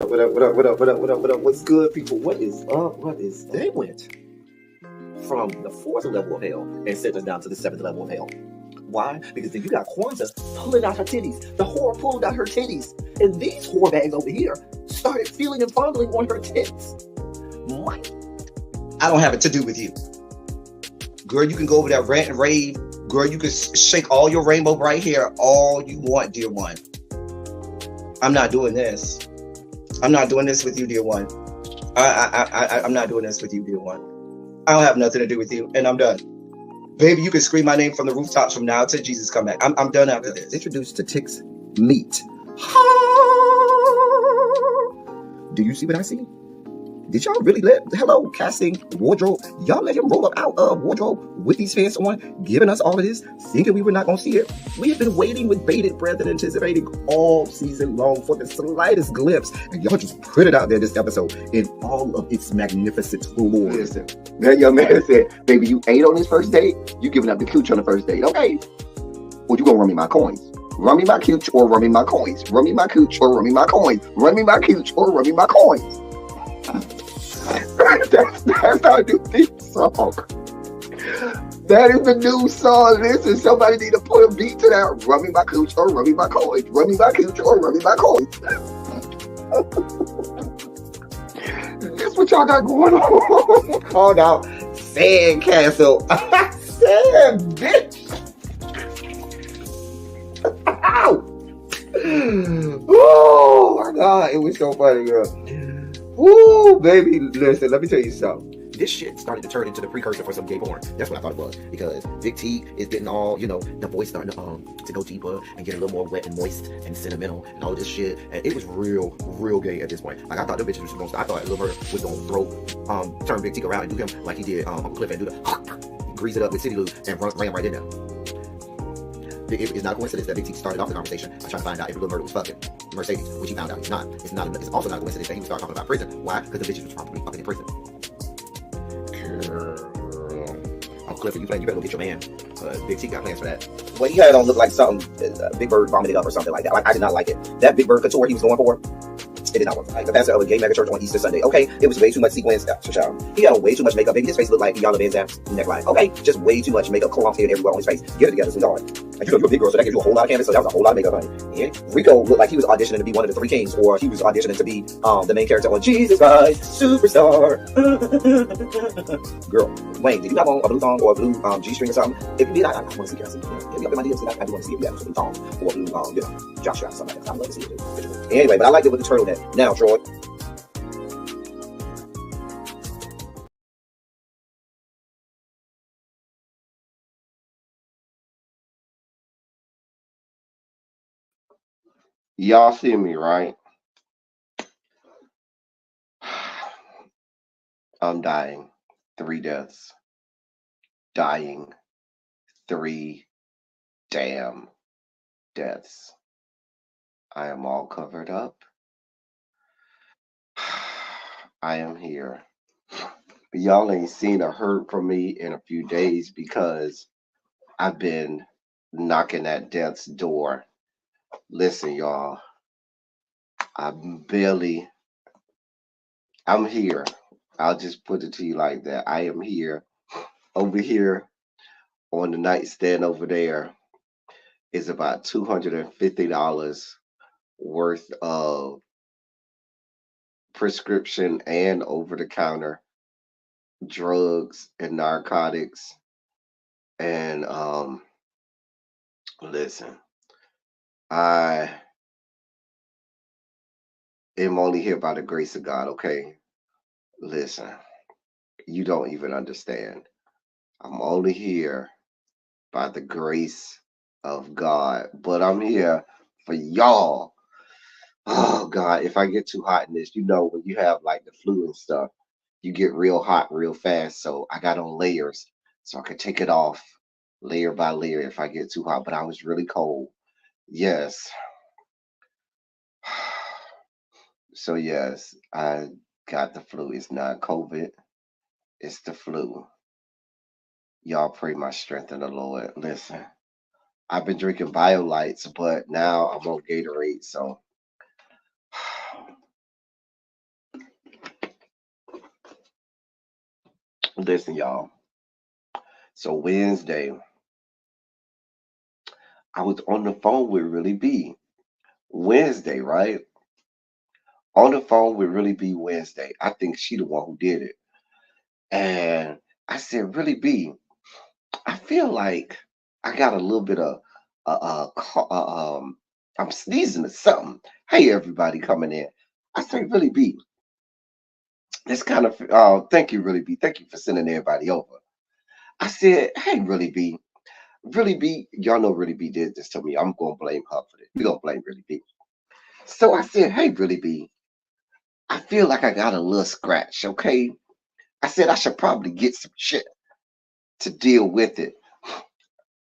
What up, what up, what up, what up, what up, what up? What's good, people? What is up? What is up? They went from the fourth level of hell and sent us down to the seventh level of hell. Why? Because then you got Kwanzaa pulling out her titties. The whore pulled out her titties. And these whore bags over here started feeling and fondling on her tits. What? I don't have it to do with you. Girl, you can go over there, rant and rave. Girl, you can shake all your rainbow bright hair all you want, dear one. I'm not doing this. I'm not doing this with you, dear one. I'm not doing this with you, dear one. I don't have nothing to do with you, and I'm done. Baby, you can scream my name from the rooftops from now till Jesus come back. I'm done after this. Introduced to Tick's Meat. Do you see what I see? Did y'all really hello, casting, wardrobe, y'all let him roll up out of wardrobe with these pants on, giving us all of this, thinking we were not going to see it? We have been waiting with bated breath and anticipating all season long for the slightest glimpse, and y'all just put it out there this episode in all of its magnificent glory. Listen, that young man said, baby, you ate on this first date, you giving up the cooch on the first date, okay? Well, you gonna run me my coins. Run me my cooch or run me my coins. Run me my cooch or run me my coins. Run me my cooch or run me my coins. That's our new theme song. That is the new song. Listen, somebody need to put a beat to that. Run me my cooch or run me my coins. Run me my cooch or run me my coins. This what y'all got going on. Called out Sandcastle. Sand, bitch. Ow. Oh my God, it was so funny, girl. Woo, baby, listen, let me tell you something. This shit started to turn into the precursor for some gay porn. That's what I thought it was. Because Big T is getting all, the voice starting to go deeper and get a little more wet and moist and sentimental and all this shit. And it was real gay at this point. Like, I thought the bitches was supposed to, I thought Lil Murder was gonna turn Big T around and do him like he did Uncle Cliff and do the grease it up with City Lou and ran right in there. It's not a coincidence that Big T started off the conversation by trying to find out if Lil Murder was fucking Mercedes, which he found out he's not. It's also not a coincidence that he would start talking about prison. Why? Because the bitches was probably fucking in prison. Girl. Uncle Clifford, you better go get your man. Big T got plans for that. What he had on looked like something Big Bird vomited up or something like that. Like, I did not like it. That Big Bird couture he was going for, it did not work. Like the pastor of a gay mega church on Easter Sunday. Okay, it was way too much sequins. He had on way too much makeup. Baby, his face looked like Yana Van Zam's neckline. Okay, just way too much makeup, clumped here everywhere on his face. Get it together, sweetheart. Like, you're a big girl, so that gives you a whole lot of canvas. So that was a whole lot of makeup, honey. And Rico looked like he was auditioning to be one of the three kings, or he was auditioning to be the main character on Jesus Christ Superstar. Girl, Wayne, did you have on a blue thong or a blue G-string or something? If you did, I want to see you. Get me up in my DMs. I do want to see if you have a blue thong or a blue, jock strap, something like that. I'd love to see it. Anyway, but I liked it with the turtleneck. Now, Troy. Y'all see me, right? I'm dying. 3 deaths. Dying. 3 damn deaths. I am all covered up. I am here. Y'all ain't seen or heard from me in a few days because I've been knocking at death's door. Listen, y'all. I'm here. I'll just put it to you like that. I am here. Over here on the nightstand over there is about $250 worth of prescription and over-the-counter drugs and narcotics. And listen, I am only here by the grace of God, okay? Listen, you don't even understand. I'm only here by the grace of God, but I'm here for y'all. Oh God, if I get too hot in this, when you have like the flu and stuff, you get real hot real fast. So I got on layers so I could take it off layer by layer if I get too hot. But I was really cold. Yes. So yes, I got the flu. It's not COVID. It's the flu. Y'all pray my strength in the Lord. Listen, I've been drinking BioLights, but now I'm on Gatorade. So Listen, y'all. So Wednesday, I was on the phone with Really B. Wednesday, right? On the phone with Really B Wednesday. I think she the one who did it. And I said, Really B, I feel like I got a little bit of I'm sneezing or something. Hey, everybody coming in. I say, Really B, it's kind of thank you, Really B. Thank you for sending everybody over. I said, hey, Really B. Really B, y'all know Really B did this to me. I'm gonna blame her for this. We're gonna blame Really B. So I said, hey, Really B, I feel like I got a little scratch, okay? I said I should probably get some shit to deal with it.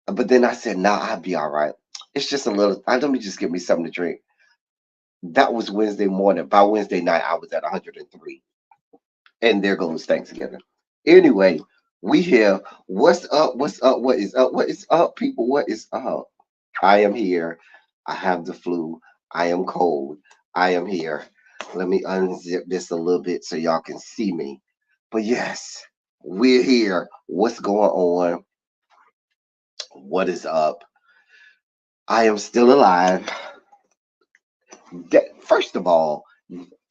But then I said, nah, I'll be all right. It's just a little, let me just get me something to drink. That was Wednesday morning. By Wednesday night, I was at 103. And there goes Thanksgiving. Anyway, we here. What's up? What's up? What is up? What is up, people? What is up? I am here. I have the flu. I am cold. I am here. Let me unzip this a little bit so y'all can see me. But yes, we're here. What's going on? What is up? I am still alive. First of all,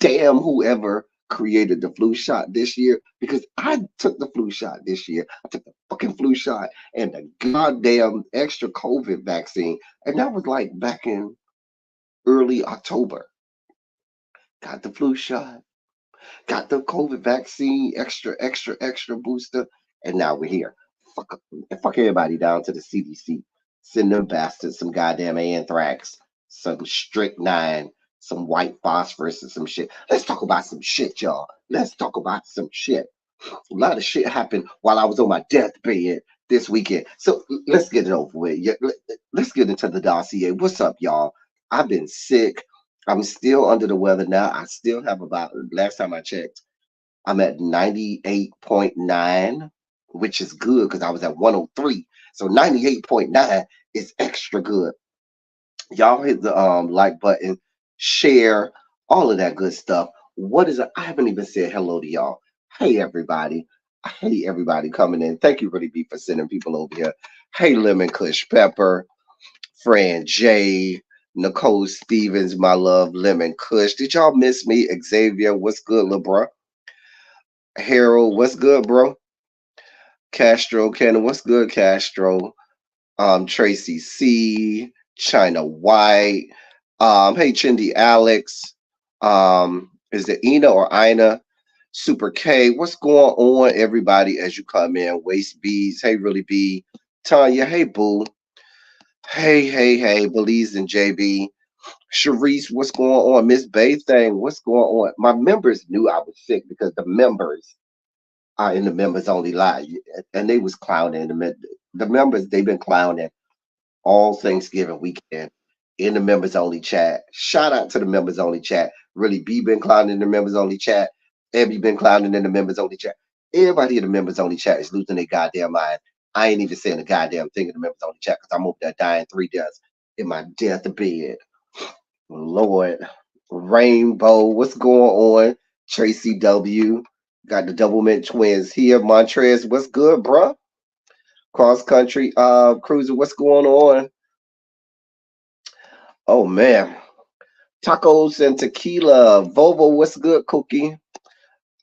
damn whoever created the flu shot this year, because I took the flu shot this year. I took the fucking flu shot and the goddamn extra COVID vaccine. And that was like back in early October. Got the flu shot, got the COVID vaccine, extra booster, and now we're here. Fuck, fuck everybody down to the CDC. Send them bastards some goddamn anthrax, some strychnine, some white phosphorus, and some shit. Let's talk about some shit, y'all. Let's talk about some shit. A lot of shit happened while I was on my deathbed this weekend. So let's get it over with. Yeah, let's get into the dossier. What's up, y'all? I've been sick. I'm still under the weather now. I still have about, last time I checked, I'm at 98.9, which is good because I was at 103. So 98.9 is extra good. Y'all hit the like button, share, all of that good stuff. What is it? I haven't even said hello to y'all. Hey everybody. Hey everybody coming in. Thank you, Really B, for sending people over here. Hey Lemon Kush Pepper, Fran J, Nicole Stevens, my love, Lemon Kush. Did y'all miss me? Xavier, what's good, little bro? Harold, what's good, bro? Castro, Cannon, what's good, Castro? Tracy C, China White, hey Chindy Alex, is it Ina or Ina? Super K, what's going on, everybody, as you come in? Waste Bees, hey Really B, Tanya, hey Boo, hey, Belize and JB, Sharice, what's going on? Miss Bay thing, what's going on? My members knew I was sick because the members are in the members only live, and they was clowning the members. They've been clowning all Thanksgiving weekend in the members only chat. Shout out to the members only chat. Really B been clowning in the members only chat. Ebby been clowning in the members only chat. Everybody in the members only chat is losing their goddamn mind. I ain't even saying a goddamn thing in the members only chat because I'm over there dying 3 deaths in my deathbed. Lord. Rainbow, what's going on? Tracy W. Got the double mint twins here. Montrez, what's good, bruh? Cross country cruiser, what's going on? Oh man. Tacos and tequila. Volvo, what's good, Cookie?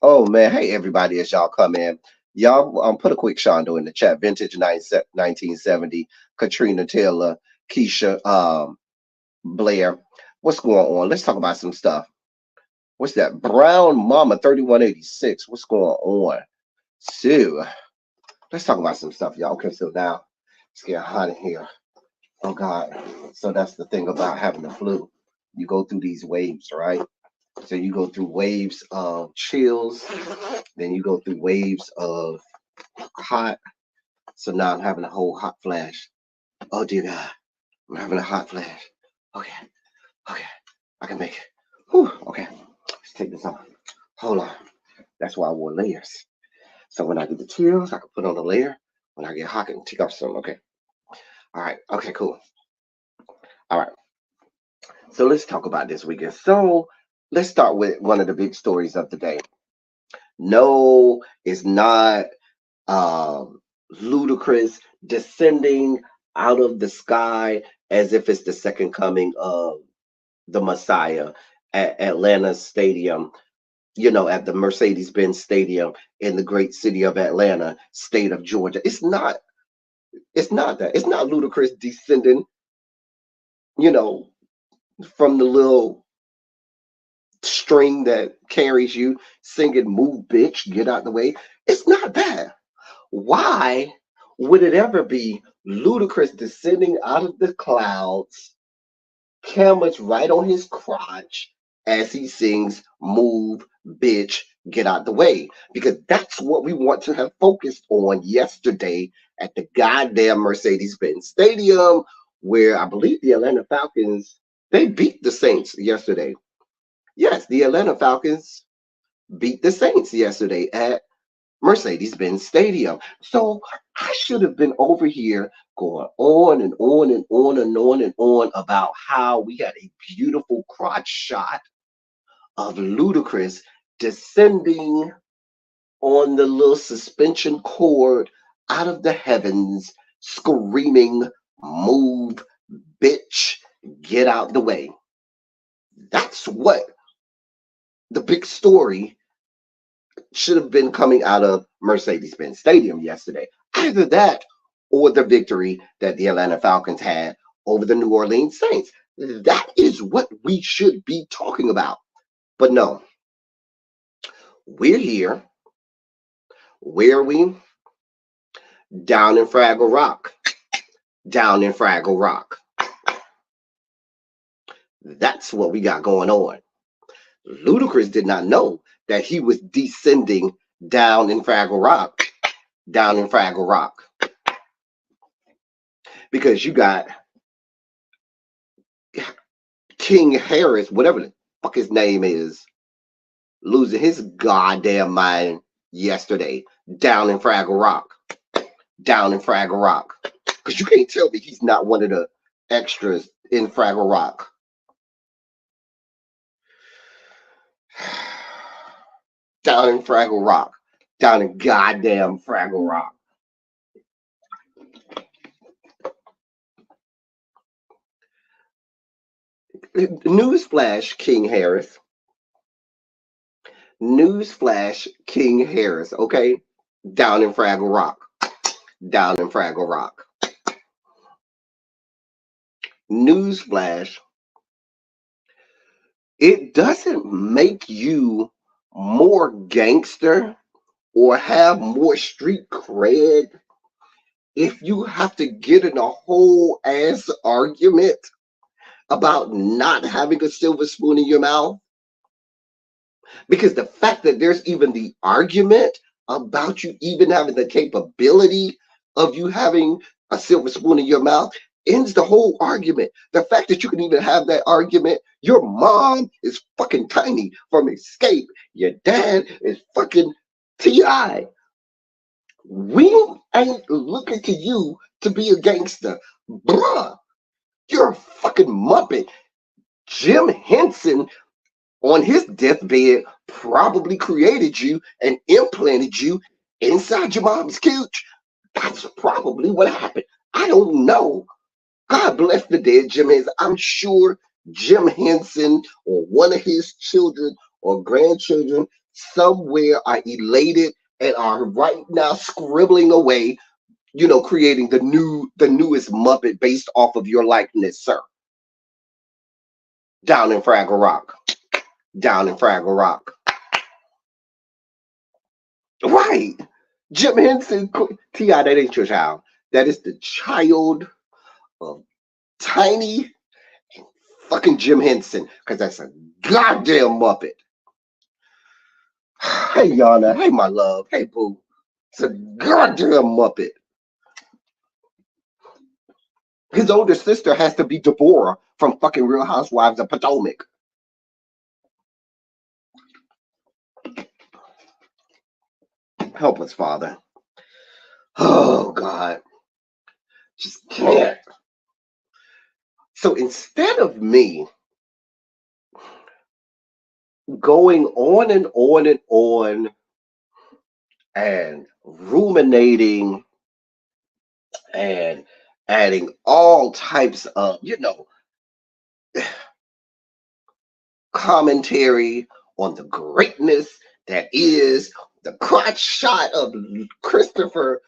Oh man. Hey everybody, as y'all come in. Y'all put a quick Shondo in the chat. Vintage 1970, Katrina Taylor, Keisha Blair. What's going on? Let's talk about some stuff. What's that? Brown Mama 3186. What's going on? So let's talk about some stuff, y'all. Okay, so now it's getting hot in here. Oh God. So that's the thing about having the flu. You go through these waves, right? So you go through waves of chills, then you go through waves of hot. So now I'm having a whole hot flash. Oh dear God, I'm having a hot flash. Okay, okay, I can make it. Whew, okay, let's take this off. Hold on. That's why I wore layers. So when I get the chills, I can put on a layer. When I get hot, I can take off some. Okay. All right. Okay, cool. All right. So let's talk about this weekend. So let's start with one of the big stories of the day. No, it's not Ludacris descending out of the sky as if it's the second coming of the Messiah at Atlanta Stadium, at the Mercedes-Benz Stadium in the great city of Atlanta, state of Georgia. It's not that. It's not Ludacris descending, you know, from the little string that carries you singing "Move, bitch, get out the way." It's not that. Why would it ever be Ludacris descending out of the clouds, cameras right on his crotch as he sings "Move, bitch, get out the way"? Because that's what we want to have focused on yesterday at the goddamn Mercedes-Benz Stadium, where I believe the Atlanta Falcons, they beat the Saints yesterday. Yes, the Atlanta Falcons beat the Saints yesterday at Mercedes-Benz Stadium. So I should have been over here going on and on and on and on and on about how we had a beautiful crotch shot of Ludacris descending on the little suspension cord out of the heavens, screaming, "Move, bitch, get out the way." That's what the big story should have been coming out of Mercedes-Benz Stadium yesterday. Either that or the victory that the Atlanta Falcons had over the New Orleans Saints. That is what we should be talking about. But no, we're here. Where are we? Down in Fraggle Rock. Down in Fraggle Rock. That's what we got going on. Ludacris did not know that he was descending down in Fraggle Rock. Down in Fraggle Rock. Because you got King Harris, whatever the fuck his name is, losing his goddamn mind yesterday down in Fraggle Rock. Down in Fraggle Rock. Because you can't tell me he's not one of the extras in Fraggle Rock. Down in Fraggle Rock. Down in goddamn Fraggle Rock. Newsflash, King Harris. Newsflash, King Harris, okay? Down in Fraggle Rock. Down in Fraggle Rock. Newsflash, it doesn't make you more gangster or have more street cred if you have to get in a whole ass argument about not having a silver spoon in your mouth. Because the fact that there's even the argument about you even having the capability of you having a silver spoon in your mouth ends the whole argument. The fact that you can even have that argument, your mom is fucking tiny from Escape. Your dad is fucking T.I. We ain't looking to you to be a gangster. Bruh, you're a fucking Muppet. Jim Henson on his deathbed probably created you and implanted you inside your mom's couch. That's probably what happened. I don't know. God bless the dead Jim Henson. I'm sure Jim Henson or one of his children or grandchildren somewhere are elated and are right now scribbling away, creating the newest Muppet based off of your likeness, sir. Down in Fraggle Rock. Down in Fraggle Rock. Right. Jim Henson, T.I., that ain't your child. That is the child of Tiny and fucking Jim Henson, because that's a goddamn Muppet. Hey, Yana. Hey, my love. Hey, boo. It's a goddamn Muppet. His older sister has to be Deborah from fucking Real Housewives of Potomac. Help us, Father. Oh, God. Just can't. So instead of me going on and on and on and ruminating and adding all types of, commentary on the greatness that is the crotch shot of Christopher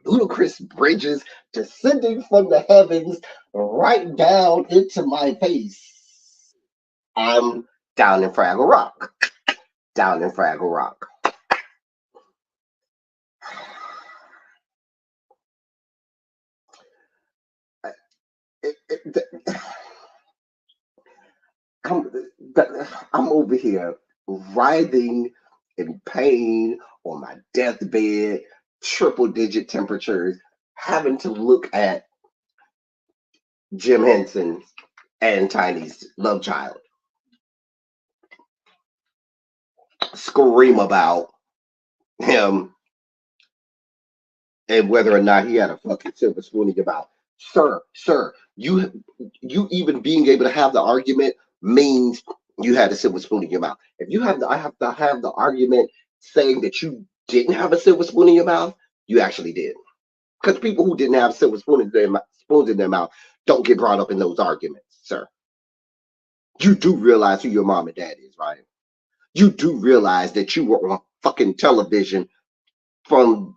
Ludacris Bridges descending from the heavens right down into my face. I'm down in Fraggle Rock. Down in Fraggle Rock. I'm, I'm over here writhing in pain on my deathbed, triple digit temperatures, having to look at Jim Henson and Tiny's love child scream about him and whether or not he had a fucking silver spoon in your mouth. Sir, you even being able to have the argument means you had a silver spoon in your mouth. If you have I have to have the argument saying that you didn't have a silver spoon in your mouth, you actually did. Because people who didn't have silver spoons in their mouth don't get brought up in those arguments, sir. You do realize who your mom and dad is, right? You do realize that you were on fucking television from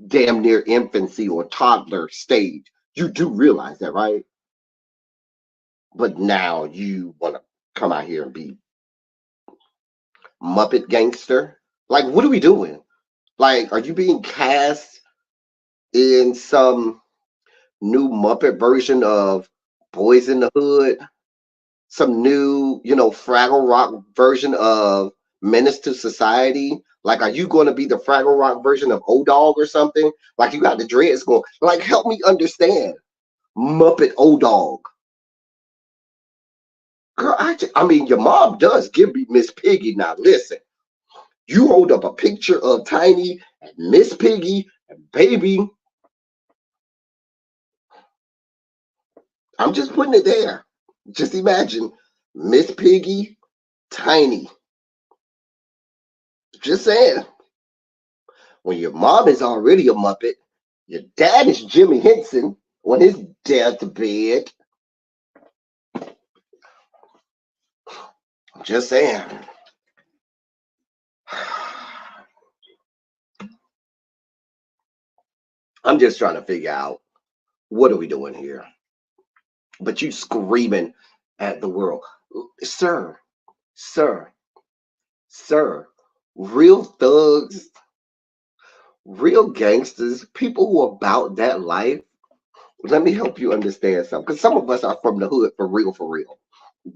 damn near infancy or toddler stage. You do realize that, right? But now you want to come out here and be Muppet gangster? Like, what are we doing? Like, are you being cast in some new Muppet version of Boys in the Hood? Some new, Fraggle Rock version of Menace to Society? Like, are you going to be the Fraggle Rock version of O-Dog or something? Like, you got the dreads going. Like, help me understand. Muppet O-Dog. Girl, I mean, your mom does give me Miss Piggy. Now, listen. You hold up a picture of Tiny and Miss Piggy and baby. I'm just putting it there. Just imagine Miss Piggy, Tiny. Just saying. When your mom is already a Muppet, your dad is Jimmy Henson on his deathbed. Just saying. I'm just trying to figure out what are we doing here. But you screaming at the world, sir, real thugs, real gangsters, people who are about that life. Let me help you understand something. Because some of us are from the hood for real, for real.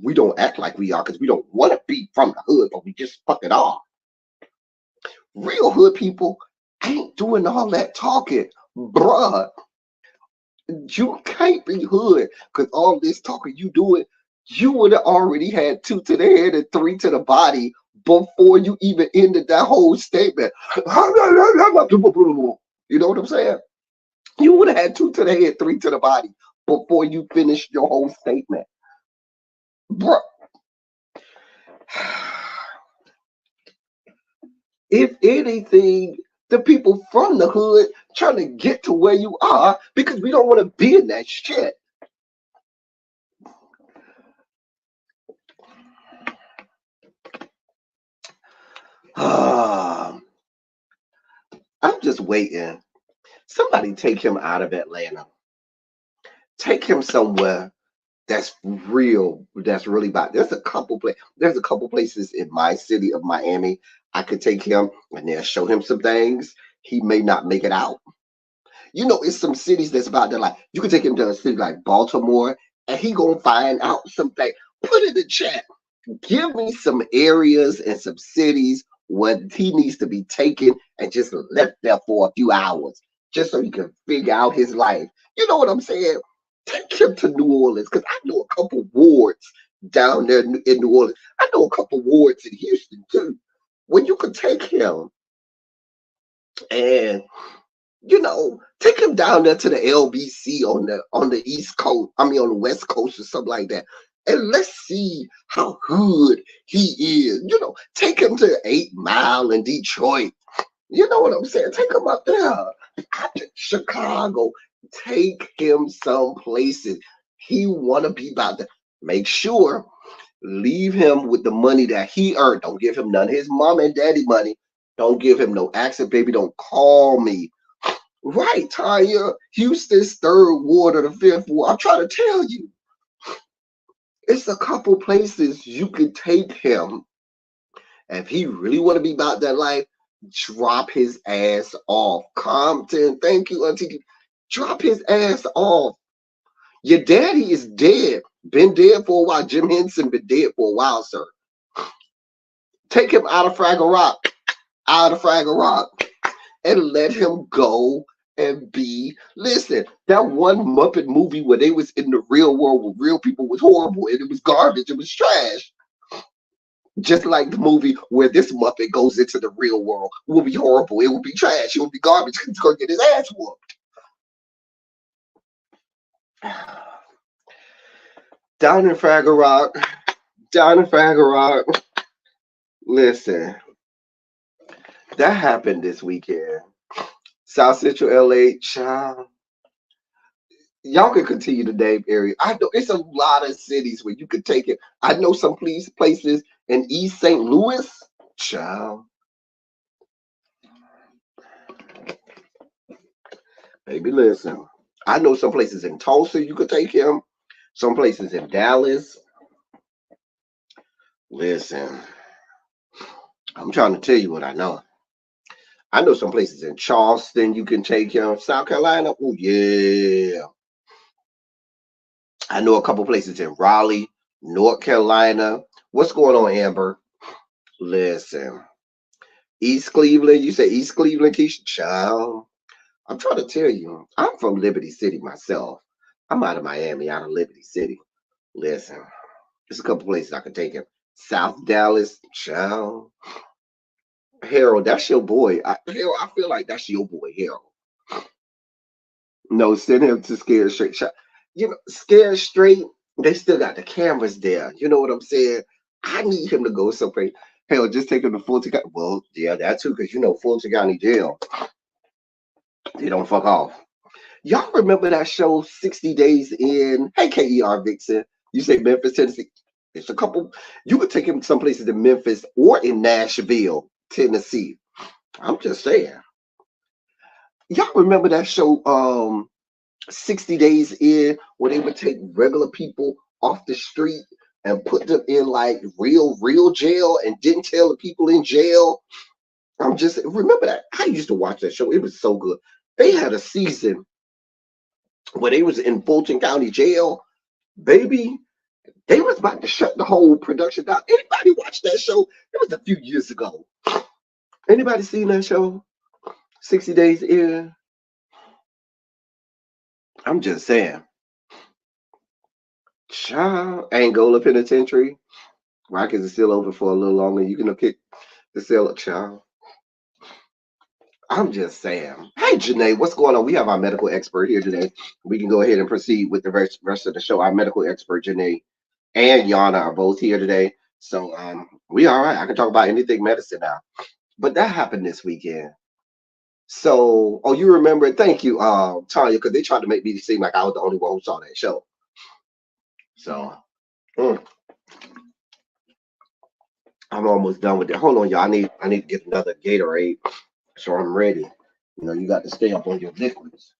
We don't act like we are because we don't want to be from the hood, but we just fucking are. Real hood people ain't doing all that talking. Bruh, you can't be hood because all this talking you doing, you would have already had 2 to the head and 3 to the body before you even ended that whole statement. You know what I'm saying? You would have had 2 to the head, 3 to the body before you finished your whole statement. Bro. If anything, the people from the hood trying to get to where you are because we don't want to be in that shit. I'm just waiting. Somebody take him out of Atlanta. Take him somewhere that's real, that's really bad. There's a couple places in my city of Miami I could take him and then show him some things. He may not make it out. It's some cities that's about there. Like you can take him to a city like Baltimore, and he gonna find out something. Put in the chat. Give me some areas and some cities where he needs to be taken and just left there for a few hours, just so he can figure out his life. You know what I'm saying? Take him to New Orleans because I know a couple wards down there in New Orleans. I know a couple wards in Houston too. When you could take him and take him down there to the LBC on the East Coast. I mean on the West Coast or something like that. And let's see how good he is. Take him to 8 Mile in Detroit. You know what I'm saying? Take him up there. Chicago. Take him some places. He wanna be about that. Make sure leave him with the money that he earned. Don't give him none of his mom and daddy money. Don't give him no accent, baby. Don't call me. Right, Tanya. Houston's third ward or the fifth ward. I'm trying to tell you. It's a couple places you can take him. If he really want to be about that life, drop his ass off. Compton, thank you, Auntie. Drop his ass off. Your daddy is dead. Been dead for a while. Jim Henson been dead for a while, sir. Take him out of Fraggle Rock. Out of Fraggle Rock. And let him go and be. Listen, that one Muppet movie where they was in the real world with real people was horrible and it was garbage. It was trash. Just like the movie where this Muppet goes into the real world will be horrible. It will be trash. It will be garbage. He's going to get his ass whooped. Down in Fraggle Rock. Down in Fraggle Rock. Listen. That happened this weekend. South Central LA, child. Y'all can continue to name area. I know it's a lot of cities where you could take it. I know some places in East St. Louis, child. Baby, listen. I know some places in Tulsa you could take him. Some places in Dallas. Listen. I'm trying to tell you what I know. I know some places in Charleston you can take him. South Carolina, oh yeah. I know a couple places in Raleigh, North Carolina. What's going on, Amber? Listen. East Cleveland, you say East Cleveland, Keisha? Child. I'm trying to tell you, I'm from Liberty City myself. I'm out of Miami, out of Liberty City. Listen, there's a couple places I could take him. South Dallas, child. Harold, that's your boy. Harold, I feel like that's your boy, Harold. No, send him to Scared Straight. You know, Scared Straight, they still got the cameras there. You know what I'm saying? I need him to go someplace. Hell, just take him to Fulton County. Well, yeah, that too, because you know Fulton County Jail. They don't fuck off. Y'all remember that show 60 Days In? Hey, KER Vixen. You say Memphis, Tennessee. It's a couple. You could take him some places in Memphis or in Nashville, Tennessee. I'm just saying. Y'all remember that show 60 Days In, where they would take regular people off the street and put them in like real jail and didn't tell the people in jail? I'm just remember that. I used to watch that show. It was so good. They had a season where they was in Fulton County Jail, baby. They was about to shut the whole production down. Anybody watch that show? It was a few years ago. Anybody seen that show? 60 Days In. I'm just saying. Child, Angola Penitentiary. Rockets is still open for a little longer. You can kick the sale up, child. I'm just saying. Hey, Janae, what's going on? We have our medical expert here today. We can go ahead and proceed with the rest of the show. Our medical expert, Janae, and Yana are both here today. So we all right. I can talk about anything medicine now. But that happened this weekend. So, oh, you remember it? Thank you, Tanya, because they tried to make me seem like I was the only one who saw that show. So, I'm almost done with it. Hold on, y'all. I need to get another Gatorade, so I'm ready. You know, you got to stay up on your liquids.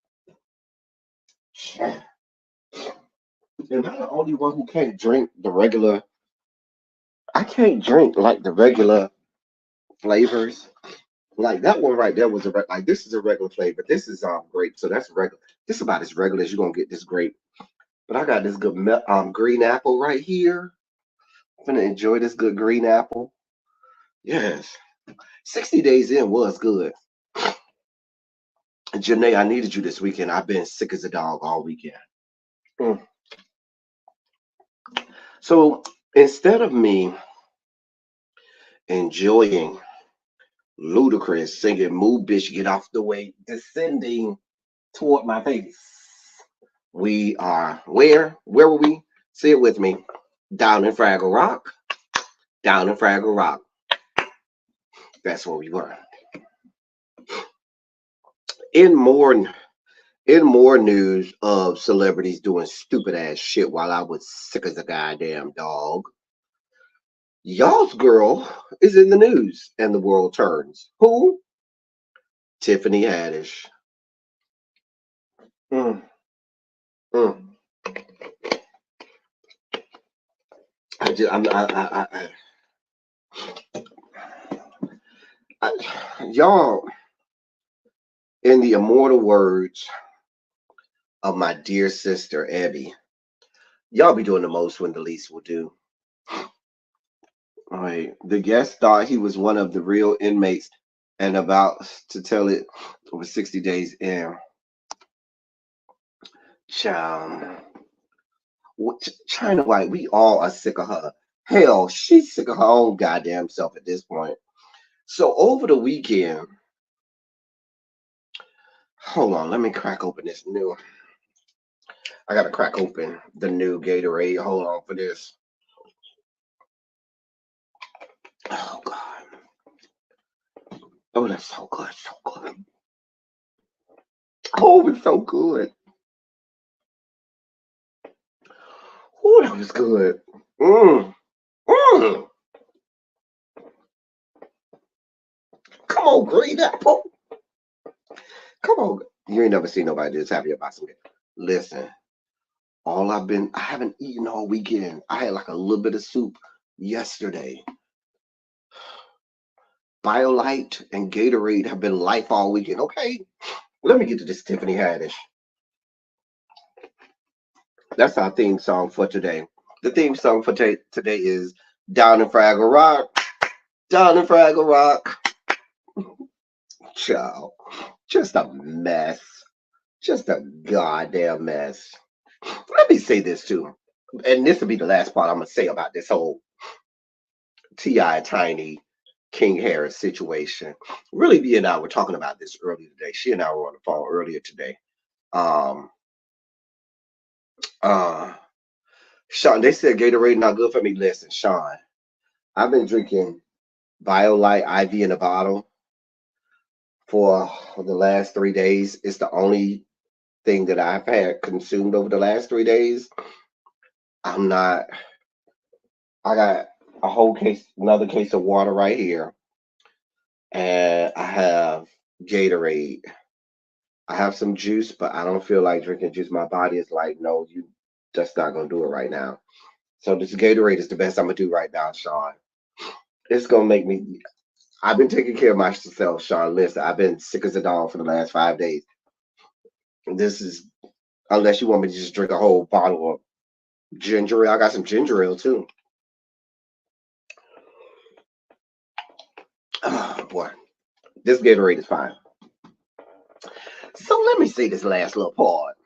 Am I the only one who can't drink the regular? I can't drink like the regular flavors. Like that one right there was like this is a regular flavor. This is grape, so that's regular. This is about as regular as you're gonna get this grape. But I got this good green apple right here. I'm gonna enjoy this good green apple. Yes. 60 Days In was good. Janae, I needed you this weekend. I've been sick as a dog all weekend. So instead of me enjoying Ludacris singing "Move Bitch, Get Off the Way," descending toward my face, we are where? Where were we? Say it with me. Down in Fraggle Rock. Down in Fraggle Rock. That's where we were. In more in more news of celebrities doing stupid ass shit while I was sick as a goddamn dog, y'all's girl is in the news and the world turns. Who? Tiffany Haddish. Mm, mm. I just, y'all, in the immortal words of my dear sister Abby, y'all be doing the most when the least will do. All right. The guest thought he was one of the real inmates and about to tell it over 60 days in. Child. China White, we all are sick of her. Hell, she's sick of her own goddamn self at this point. So over the weekend, hold on, let me crack open this new. I gotta crack open the new Gatorade. Hold on for this. Oh God. Oh, that's so good, so good. Oh, it's so good. Oh, that was good. Mm. Mm. Come on, green apple. Come on. You ain't never seen nobody this happy about some. Listen, I haven't eaten all weekend. I had like a little bit of soup yesterday. BioLite and Gatorade have been life all weekend. Okay, let me get to this Tiffany Haddish. That's our theme song for today. The theme song for today is Down in Fraggle Rock. Down in Fraggle Rock. Child. Just a mess. Just a goddamn mess. Let me say this too. And this will be the last part I'm going to say about this whole T.I. Tiny King Harris situation. Really, B and I were talking about this earlier today. She and I were on the phone earlier today. Um, uh, Sean, they said Gatorade not good for me. Listen, Sean, I've been drinking BioLite IV in a bottle for the last 3 days. It's the only thing that I've had consumed over the last 3 days. I'm not. I got a whole case, another case of water right here, and I have Gatorade. I have some juice, but I don't feel like drinking juice. My body is like, no, you just not gonna do it right now. So this Gatorade is the best I'm gonna do right now, Sean. It's gonna make me. I've been taking care of myself, Sean. Listen, I've been sick as a dog for the last 5 days. This is unless you want me to just drink a whole bottle of ginger ale. I got some ginger ale too. Oh boy, this Gatorade is fine. So let me say this last little part.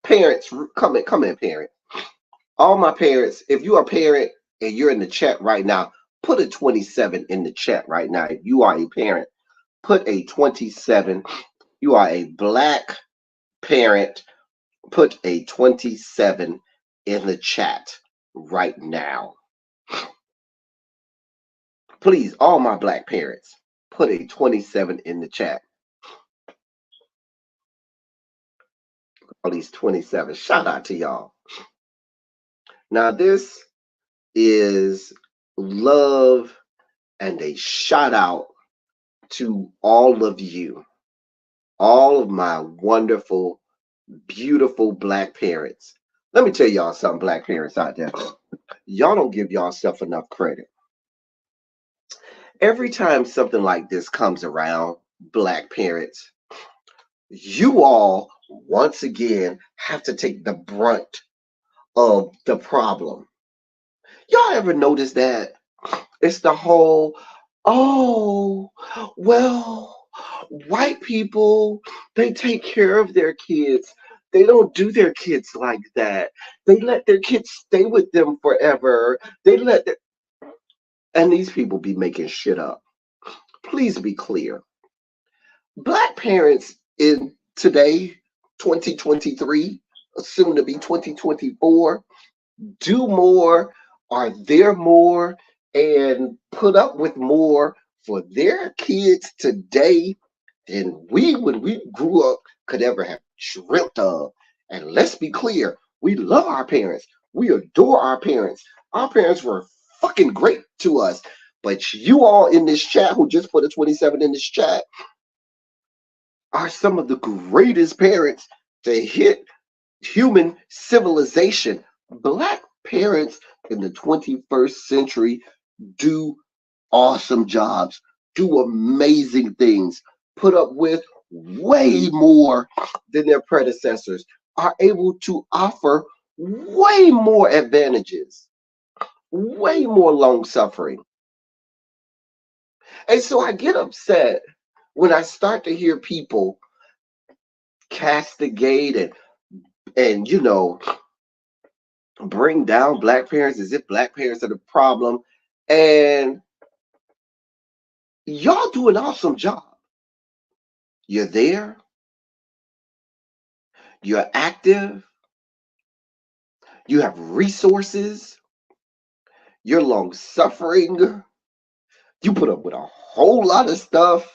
Parents, come in, parent. All my parents, if you're a parent and you're in the chat right now, put a 27 in the chat right now. If you are a parent, put a 27. You are a black parent, put a 27 in the chat right now. Please, all my black parents, put a 27 in the chat. All these 27. Shout out to y'all. Now, this is love and a shout out to all of you, all of my wonderful, beautiful black parents. Let me tell y'all something, black parents out there. Y'all don't give yourself enough credit. Every time something like this comes around, black parents, you all once again have to take the brunt of the problem. Y'all ever notice that? It's the whole, oh, well, white people, they take care of their kids. They don't do their kids like that. They let their kids stay with them forever. They let their, and these people be making shit up. Please be clear. Black parents in today, 2023, soon to be 2024, do more, are there more, and put up with more for their kids today than we, when we grew up, could ever have dreamt of. And let's be clear, we love our parents. We adore our parents. Our parents were fucking great to us. But you all in this chat who just put a 27 in this chat are some of the greatest parents to hit human civilization. Black parents in the 21st century do awesome jobs, do amazing things, put up with way more than their predecessors, are able to offer way more advantages, way more long suffering. And so I get upset when I start to hear people castigate and bring down black parents as if black parents are the problem. And y'all do an awesome job. You're there, you're active, you have resources, you're long suffering, you put up with a whole lot of stuff,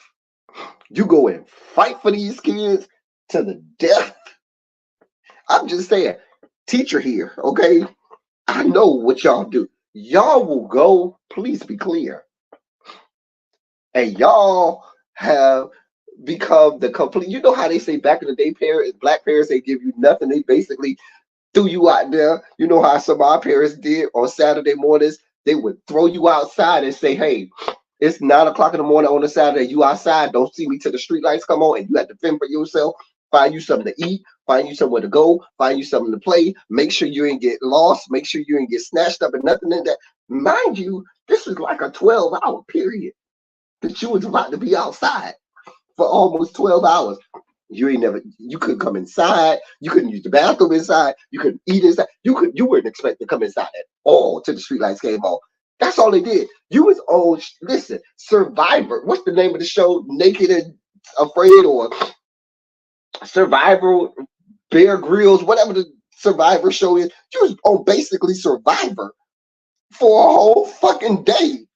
you go and fight for these kids to the death. I'm just saying, teacher here, okay? I know what y'all do. Y'all will go, please be clear. And y'all have become the complete, you know how they say back in the day, parents, black parents, they give you nothing. They basically threw you out there. You know how some of our parents did on Saturday mornings? They would throw you outside and say, hey, it's 9 o'clock in the morning on a Saturday. You outside, don't see me till the street lights come on, and you have to fend for yourself. Find you something to eat, find you somewhere to go, find you something to play. Make sure you ain't get lost. Make sure you ain't get snatched up and nothing in that. Mind you, this is like a 12-hour period that you was about to be outside for almost 12 hours. You couldn't come inside, you couldn't use the bathroom inside, you couldn't eat inside, you wouldn't expect to come inside at all till the streetlights came on. That's all they did. You was on, listen, Survivor. What's the name of the show? Naked and Afraid, or Survivor, Bear Grylls, whatever the Survivor show is. You was on basically Survivor for a whole fucking day.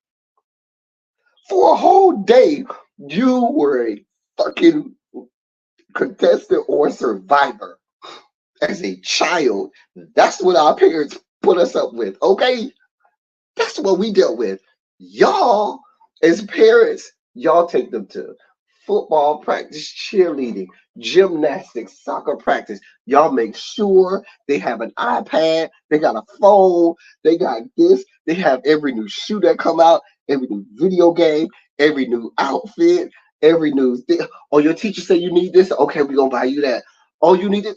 For a whole day, you were a fucking contestant or survivor as a child. That's what our parents put us up with, okay? That's what we dealt with. Y'all, as parents, y'all take them to football practice, cheerleading, gymnastics, soccer practice. Y'all make sure they have an iPad, they got a phone, they got this, they have every new shoe that come out, every new video game, every new outfit, every new thing. Oh, your teacher said you need this? Okay, we're gonna buy you that. Oh, you need it?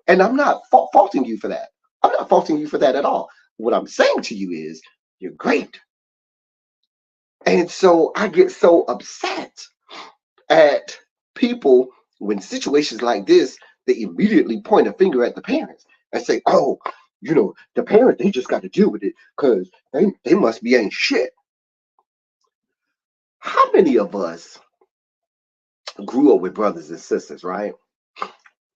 And I'm not faulting you for that. I'm not faulting you for that at all. What I'm saying to you is, you're great. And so I get so upset at people when situations like this, they immediately point a finger at the parents and say, oh, the parent, they just got to deal with it because they must be ain't shit. How many of us grew up with brothers and sisters, right?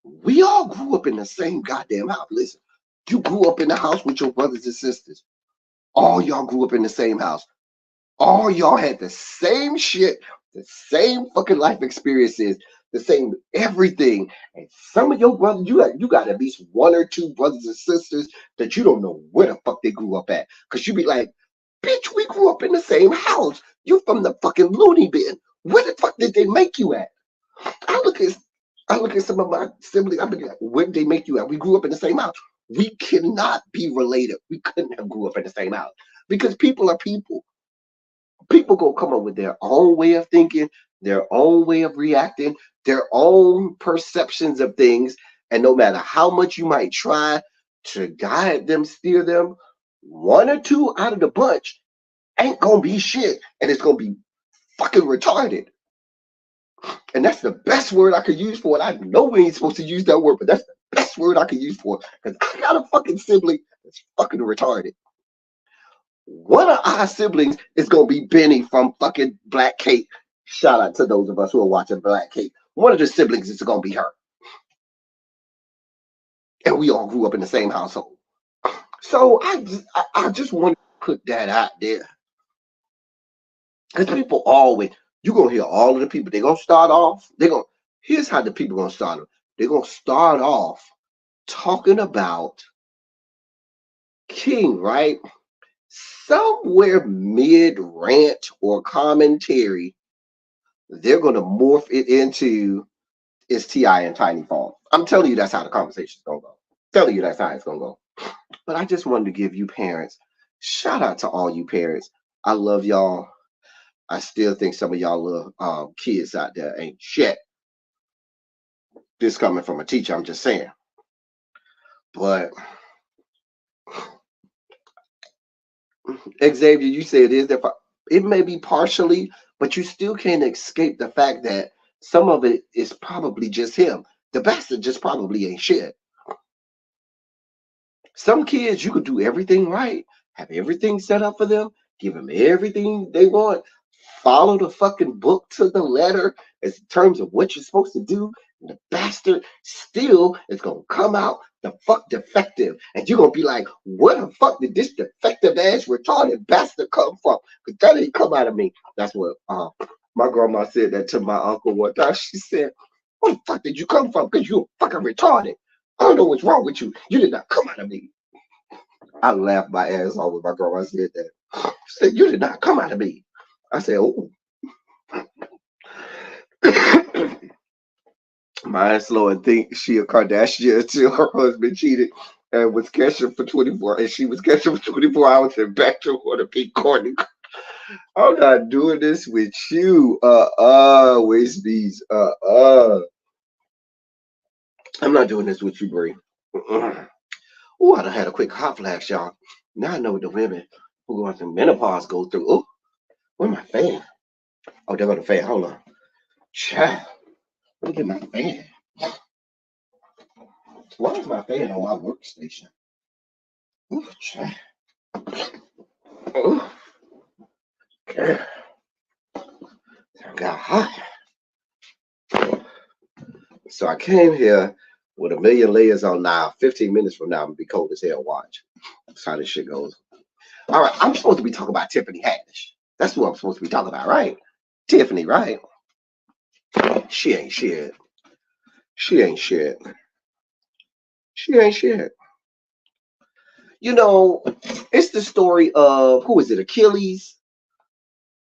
We all grew up in the same goddamn house. Listen, you grew up in the house with your brothers and sisters. All y'all grew up in the same house. All y'all had the same shit, the same fucking life experiences, the same everything. And some of your brothers, you got at least one or two brothers and sisters that you don't know where the fuck they grew up at. Because you be like, bitch, we grew up in the same house. You from the fucking loony bin. Where the fuck did they make you at? I look at some of my siblings, I be like, where did they make you at? We grew up in the same house. We cannot be related. We couldn't have grew up in the same house. Because people are people. People gonna come up with their own way of thinking, their own way of reacting, their own perceptions of things. And no matter how much you might try to guide them, steer them, one or two out of the bunch ain't gonna be shit. And it's gonna be fucking retarded. And that's the best word I could use for it. I know we ain't supposed to use that word, but that's the best word I could use for it. Because I got a fucking sibling that's fucking retarded. One of our siblings is gonna be Benny from fucking Black Kate. Shout out to those of us who are watching Black Kate. One of the siblings is gonna be her. And we all grew up in the same household. So I just want to put that out there. Because people always, You're gonna hear all of the people. They're gonna start off. Here's how the people gonna start. They're gonna start off talking about King, right? Somewhere mid rant or commentary, they're gonna morph it into it's T.I. and Tiny fault. I'm telling you that's how the conversation's gonna go. Telling you that's how it's gonna go. But I just wanted to give you parents, shout out to all you parents. I love y'all. I still think some of y'all little kids out there ain't shit. This coming from a teacher, I'm just saying. But Xavier, you said it may be partially, but you still can't escape the fact that some of it is probably just him. The bastard just probably ain't shit. Some kids, you could do everything right, have everything set up for them, give them everything they want, follow the fucking book to the letter as in terms of what you're supposed to do. And the bastard still is gonna come out the fuck defective, and you're gonna be like, where the fuck did this defective ass retarded bastard come from? Because that didn't come out of me. That's what my grandma said that to my uncle one time. She said, where the fuck did you come from? Because you're fucking retarded. I don't know what's wrong with you. You did not come out of me. I laughed my ass off when my grandma said that. She said, you did not come out of me. I said, oh. Mind slow and think she a Kardashian until her husband cheated and was catching for 24, and she was catching for 24 hours and back to her to be Courtney. I'm not doing this with you. Waste bees. I'm not doing this with you, Bree. Oh, I done had a quick hot flash, y'all. Now I know what the women who go through menopause go through. Oh, where's my fan? Oh, there go the fan. Hold on. Child, let me get my fan. Why is my fan on my workstation? Ooh, child. Oh, okay. It got hot. So I came here with a million layers on now. 15 minutes from now, I'm gonna be cold as hell. Watch. That's how this shit goes. All right, I'm supposed to be talking about Tiffany Haddish. That's what I'm supposed to be talking about, right? Tiffany, right? She ain't shit. She ain't shit. She ain't shit. You know, it's the story of, who is it, Achilles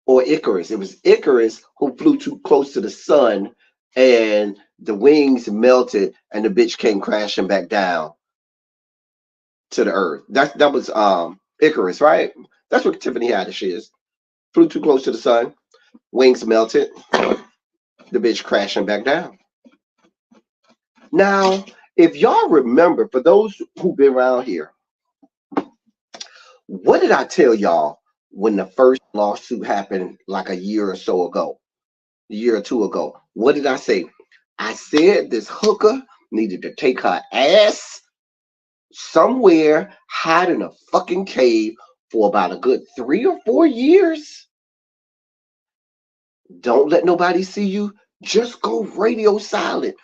or Icarus? It was Icarus who flew too close to the sun and the wings melted and the bitch came crashing back down to the earth. That was Icarus, right? That's what Tiffany Haddish is. Flew too close to the sun, wings melted, the bitch crashing back down. Now, if y'all remember, for those who've been around here, what did I tell y'all when the first lawsuit happened like a year or so ago, a year or two ago? What did I say? I said this hooker needed to take her ass somewhere, hide in a fucking cave for about a good 3 or 4 years. Don't let nobody see you. Just go radio silent.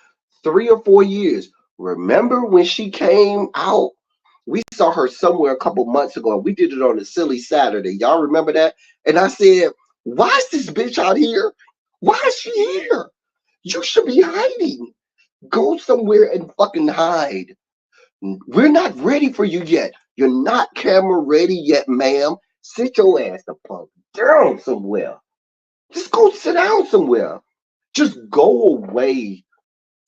3 or 4 years. Remember when she came out? We saw her somewhere a couple months ago, and we did it on a silly Saturday. Y'all remember that? And I said, why is this bitch out here? Why is she here? You should be hiding. Go somewhere and fucking hide. We're not ready for you yet. You're not camera ready yet, ma'am. Sit your ass the fuck down somewhere. Just go sit down somewhere. Just go away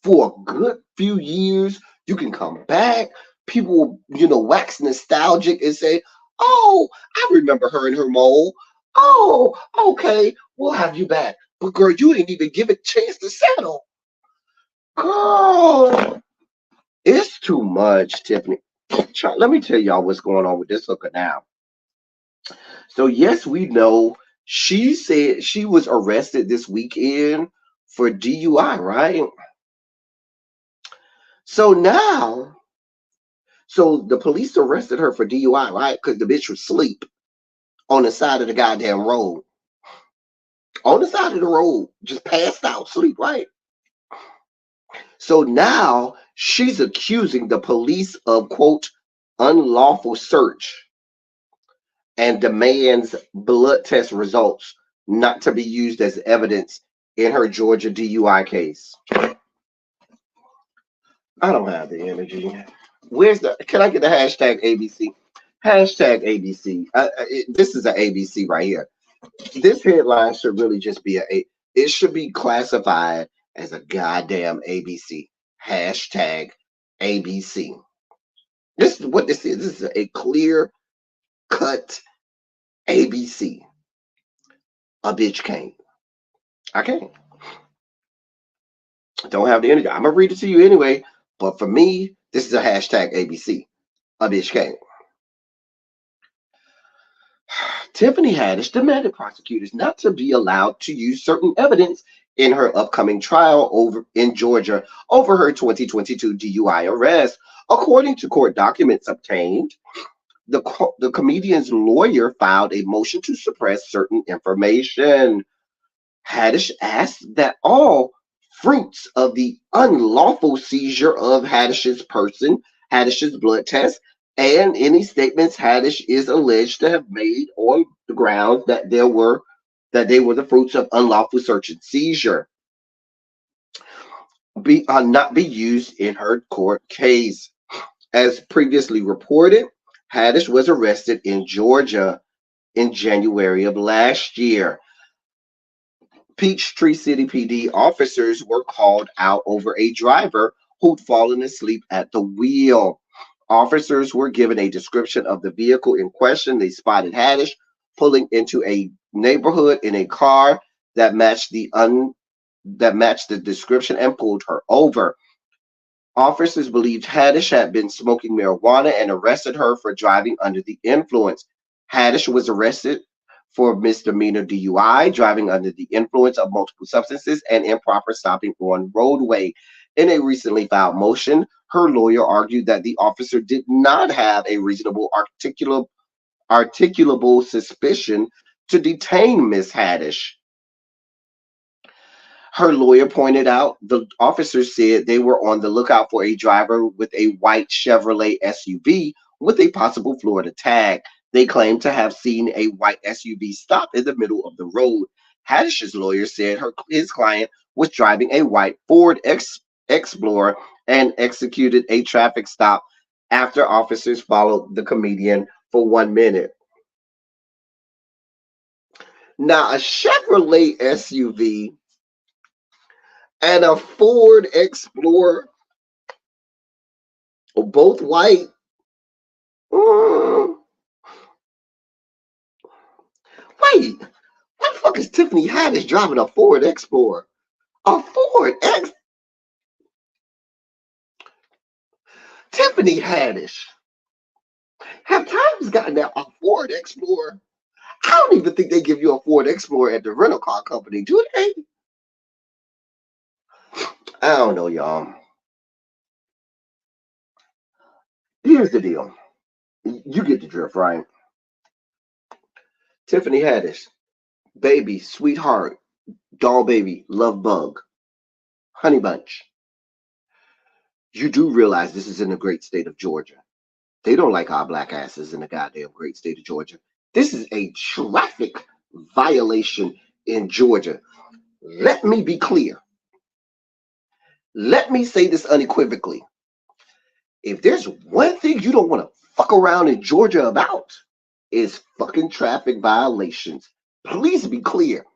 for a good few years. You can come back. People, wax nostalgic and say, oh, I remember her and her mole. Oh, okay, we'll have you back. But girl, you didn't even give it a chance to settle. Girl, it's too much, Tiffany. Let me tell y'all what's going on with this hooker now. So yes, we know she said she was arrested this weekend for DUI, right? So the police arrested her for DUI, right? Because the bitch was asleep on the side of the goddamn road. On the side of the road, just passed out, sleep, right? So now she's accusing the police of, quote, unlawful search and demands blood test results not to be used as evidence in her Georgia DUI case. I don't have the energy. Can I get the hashtag ABC? Hashtag ABC. This is an ABC right here. This headline should really just be it should be classified as a goddamn ABC. Hashtag ABC. This is what this is. This is a clear cut ABC. A bitch can't. I can't. Don't have the energy. I'm gonna read it to you anyway. But for me, this is a hashtag ABC. A bitch can't. Tiffany Haddish demanded prosecutors not to be allowed to use certain evidence in her upcoming trial in Georgia over her 2022 DUI arrest. According to court documents obtained, the comedian's lawyer filed a motion to suppress certain information. Haddish asked that all fruits of the unlawful seizure of Haddish's person, Haddish's blood test, and any statements Haddish is alleged to have made on the grounds that they were the fruits of unlawful search and seizure not be used in her court case. As previously reported, Haddish was arrested in Georgia in January of last year. Peachtree City PD officers were called out over a driver who'd fallen asleep at the wheel. Officers were given a description of the vehicle in question. They spotted Haddish pulling into a neighborhood in a car that matched the description and pulled her over. Officers believed Haddish had been smoking marijuana and arrested her for driving under the influence. Haddish was arrested for misdemeanor DUI, driving under the influence of multiple substances, and improper stopping on roadway. In a recently filed motion, her lawyer argued that the officer did not have a reasonable articulable suspicion to detain Ms. Haddish. Her lawyer pointed out the officers said they were on the lookout for a driver with a white Chevrolet SUV with a possible Florida tag. They claimed to have seen a white SUV stop in the middle of the road. Haddish's lawyer said his client was driving a white Ford Explorer and executed a traffic stop after officers followed the comedian for 1 minute. Now, a Chevrolet SUV and a Ford Explorer, both white. Wait, why the fuck is Tiffany Haddish driving a Ford Explorer? A Ford X. Tiffany Haddish. Have times gotten that a Ford Explorer? I don't even think they give you a Ford Explorer at the rental car company, do they? I don't know, y'all. Here's the deal. You get the drift, right? Tiffany Haddish, baby, sweetheart, doll baby, love bug, honey bunch. You do realize this is in the great state of Georgia. They don't like our black asses in the goddamn great state of Georgia. This is a traffic violation in Georgia. Let me be clear. Let me say this unequivocally. If there's one thing you don't want to fuck around in Georgia about, is fucking traffic violations. Please be clear.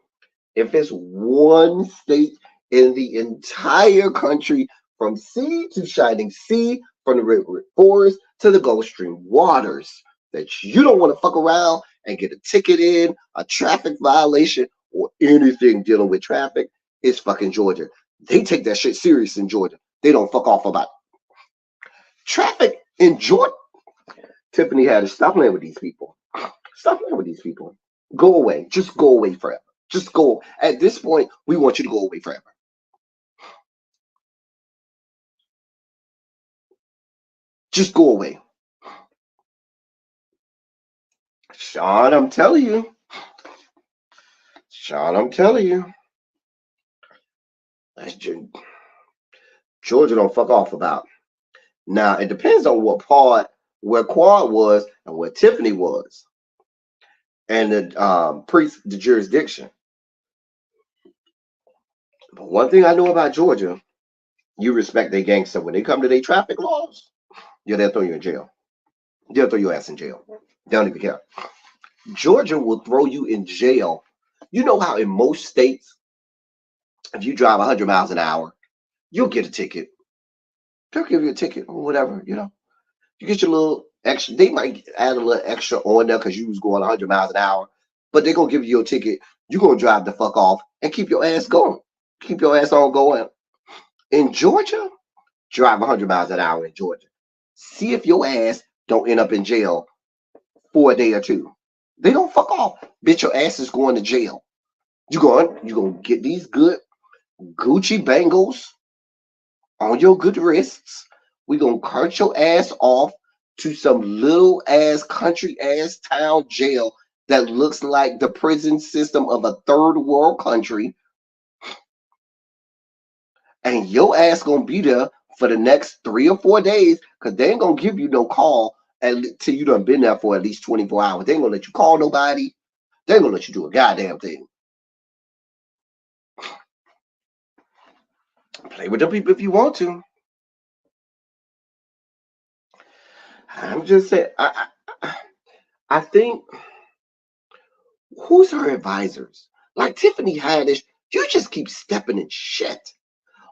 If there's one state in the entire country, from sea to shining sea, from the redwood forest to the Gulf Stream waters, that you don't want to fuck around and get a ticket in, a traffic violation, or anything dealing with traffic, it's fucking Georgia. They take that shit serious in Georgia. They don't fuck off about it. Traffic in Georgia. Tiffany Haddish, stop playing with these people. Stop playing with these people. Go away. Just go away forever. Just go. At this point, we want you to go away forever. Just go away. Sean, I'm telling you. Sean, I'm telling you. That's Georgia don't fuck off about. Now, it depends on what part, where Quad was and where Tiffany was. And the jurisdiction. But one thing I know about Georgia, you respect their gangster. When they come to their traffic laws, yeah, they'll throw you in jail. They'll throw your ass in jail. They don't even care. Georgia will throw you in jail. You know how in most states, if you drive 100 miles an hour, you'll get a ticket. They'll give you a ticket or whatever, you know. You get your little extra. They might add a little extra on there because you was going 100 miles an hour, but they're gonna give you your ticket. You're gonna drive the fuck off and keep your ass going. Keep your ass on going. In Georgia, drive 100 miles an hour in Georgia. See if your ass don't end up in jail for a day or two. They don't fuck off. Bitch, your ass is going to jail. You gonna get these good Gucci bangles on your good wrists. We gonna cart your ass off to some little ass country ass town jail that looks like the prison system of a third world country, and your ass gonna be there for the next 3 or 4 days because they ain't gonna give you no call until you done been there for at least 24 hours. They ain't gonna let you call nobody. They ain't gonna let you do a goddamn thing. Play with them people if you want to. I'm just saying. I think who's her advisors? Like Tiffany Haddish, you just keep stepping in shit.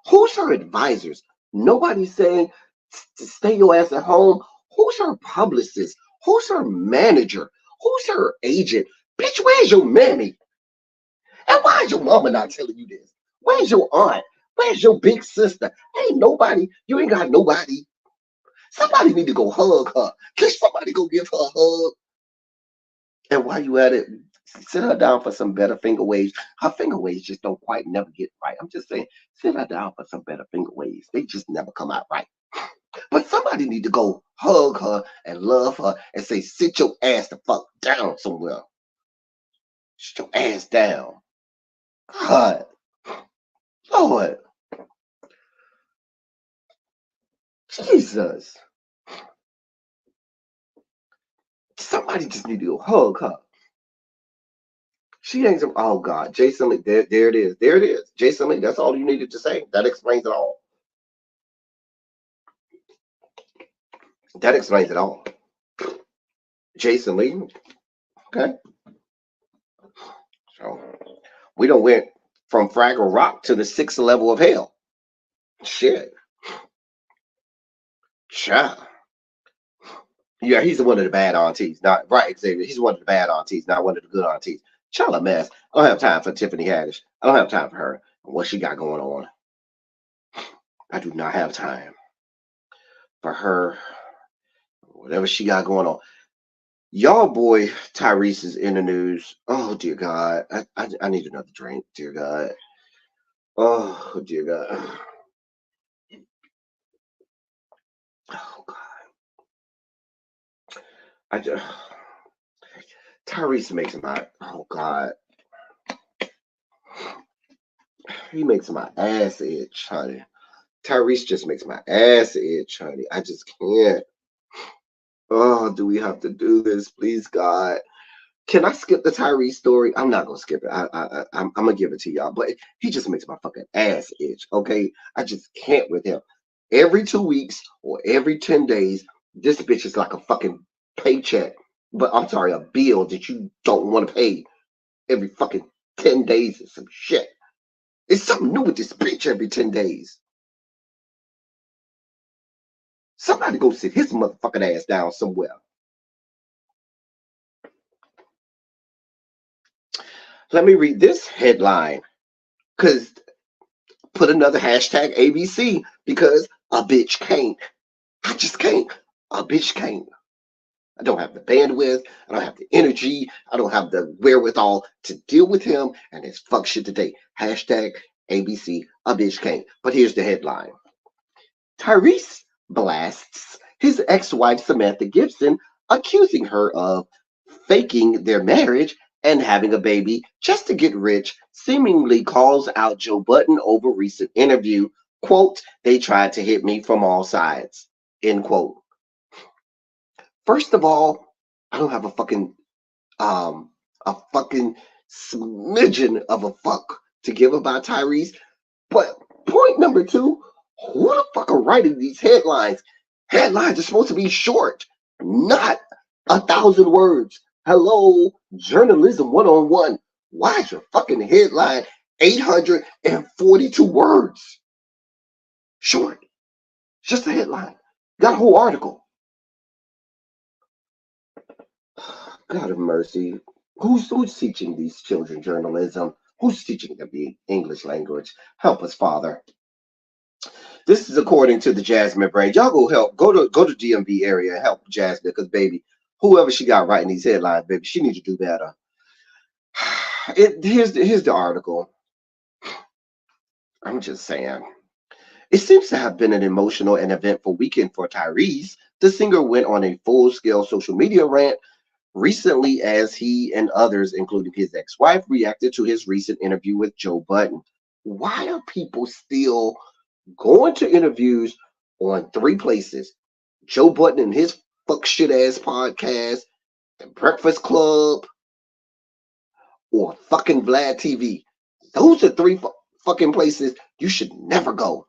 Who's her advisors? Nobody's saying stay your ass at home. Who's her publicist? Who's her manager? Who's her agent? Bitch, where's your mammy? And why is your mama not telling you this? Where's your aunt? Where's your big sister? Ain't nobody. You ain't got nobody. Somebody need to go hug her. Can somebody go give her a hug? And while you at it, sit her down for some better finger waves. Her finger waves just don't quite never get right. I'm just saying, sit her down for some better finger waves. They just never come out right. But somebody need to go hug her and love her and say, sit your ass the fuck down somewhere. Sit your ass down. God. Lord. Jesus. Somebody just need to go hug her. She ain't some, oh God, Jason Lee, there it is. There it is. Jason Lee, that's all you needed to say. That explains it all. That explains it all. Jason Lee. Okay. So we don't went from Fraggle Rock to the 6th level of hell. Shit. Child. Yeah, he's one of the bad aunties. Not right, Xavier. He's one of the bad aunties, not one of the good aunties. Child a mess. I don't have time for Tiffany Haddish. I don't have time for her and what she got going on. I do not have time for her, whatever she got going on. Y'all boy Tyrese is in the news. Oh dear God. I need another drink, dear God. Oh dear God. Oh God. I just Tyrese makes my oh God. He makes my ass itch, honey. Tyrese just makes my ass itch, honey. I just can't. Oh, do we have to do this? Please, God. Can I skip the Tyrese story? I'm not gonna skip it. I'm gonna give it to y'all. But he just makes my fucking ass itch. Okay, I just can't with him. Every 2 weeks or every 10 days, this bitch is like a fucking paycheck. But I'm sorry, a bill that you don't want to pay every fucking 10 days or some shit. It's something new with this bitch every 10 days. Somebody go sit his motherfucking ass down somewhere. Let me read this headline. Cause put another hashtag ABC because a bitch can't. I just can't. A bitch can't. I don't have the bandwidth. I don't have the energy. I don't have the wherewithal to deal with him and his fuck shit today. Hashtag ABC. A bitch can't. But here's the headline. Tyrese blasts his ex-wife Samantha Gibson, accusing her of faking their marriage and having a baby just to get rich, seemingly calls out Joe Budden over recent interview. Quote, they tried to hit me from all sides. End quote. First of all, I don't have a fucking smidgen of a fuck to give about Tyrese. But point number two, who the fuck are writing these headlines? Headlines are supposed to be short, not 1,000 words. Hello, journalism 101. Why is your fucking headline 842 words? Short. It's just a headline. Got a whole article. God of mercy. Who's teaching these children journalism? Who's teaching them the English language? Help us, Father. This is according to the Jasmine Brain. Y'all go to DMV area and help Jasmine, because baby, whoever she got writing these headlines, baby, she needs to do better. Here's the article. I'm just saying. It seems to have been an emotional and eventful weekend for Tyrese. The singer went on a full-scale social media rant recently as he and others, including his ex-wife, reacted to his recent interview with Joe Budden. Why are people still going to interviews on three places? Joe Budden and his fuck shit ass podcast, The Breakfast Club, or fucking Vlad TV. Those are three fucking places you should never go.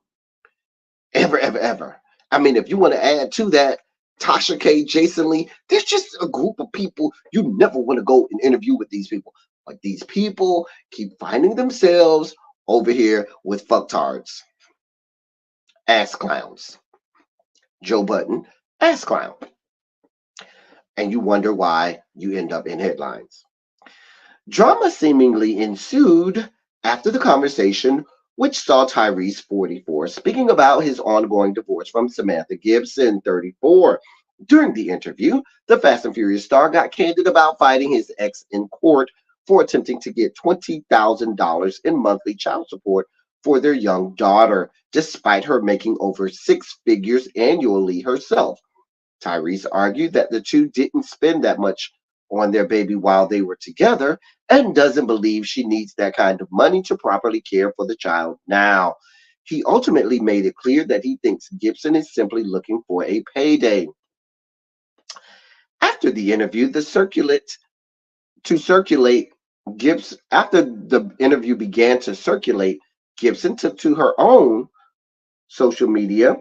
Ever, ever, ever. I mean, if you want to add to that, Tasha K, Jason Lee, there's just a group of people you never want to go and interview with these people. But these people keep finding themselves over here with fucktards. Ass clowns. Joe Budden, ass clown. And you wonder why you end up in headlines. Drama seemingly ensued after the conversation, which saw Tyrese, 44, speaking about his ongoing divorce from Samantha Gibson, 34. During the interview, the Fast and Furious star got candid about fighting his ex in court for attempting to get $20,000 in monthly child support for their young daughter, despite her making over six figures annually herself. Tyrese argued that the two didn't spend that much on their baby while they were together and doesn't believe she needs that kind of money to properly care for the child now. He ultimately made it clear that he thinks Gibson is simply looking for a payday. After the interview, after the interview began to circulate, Gibson took to her own social media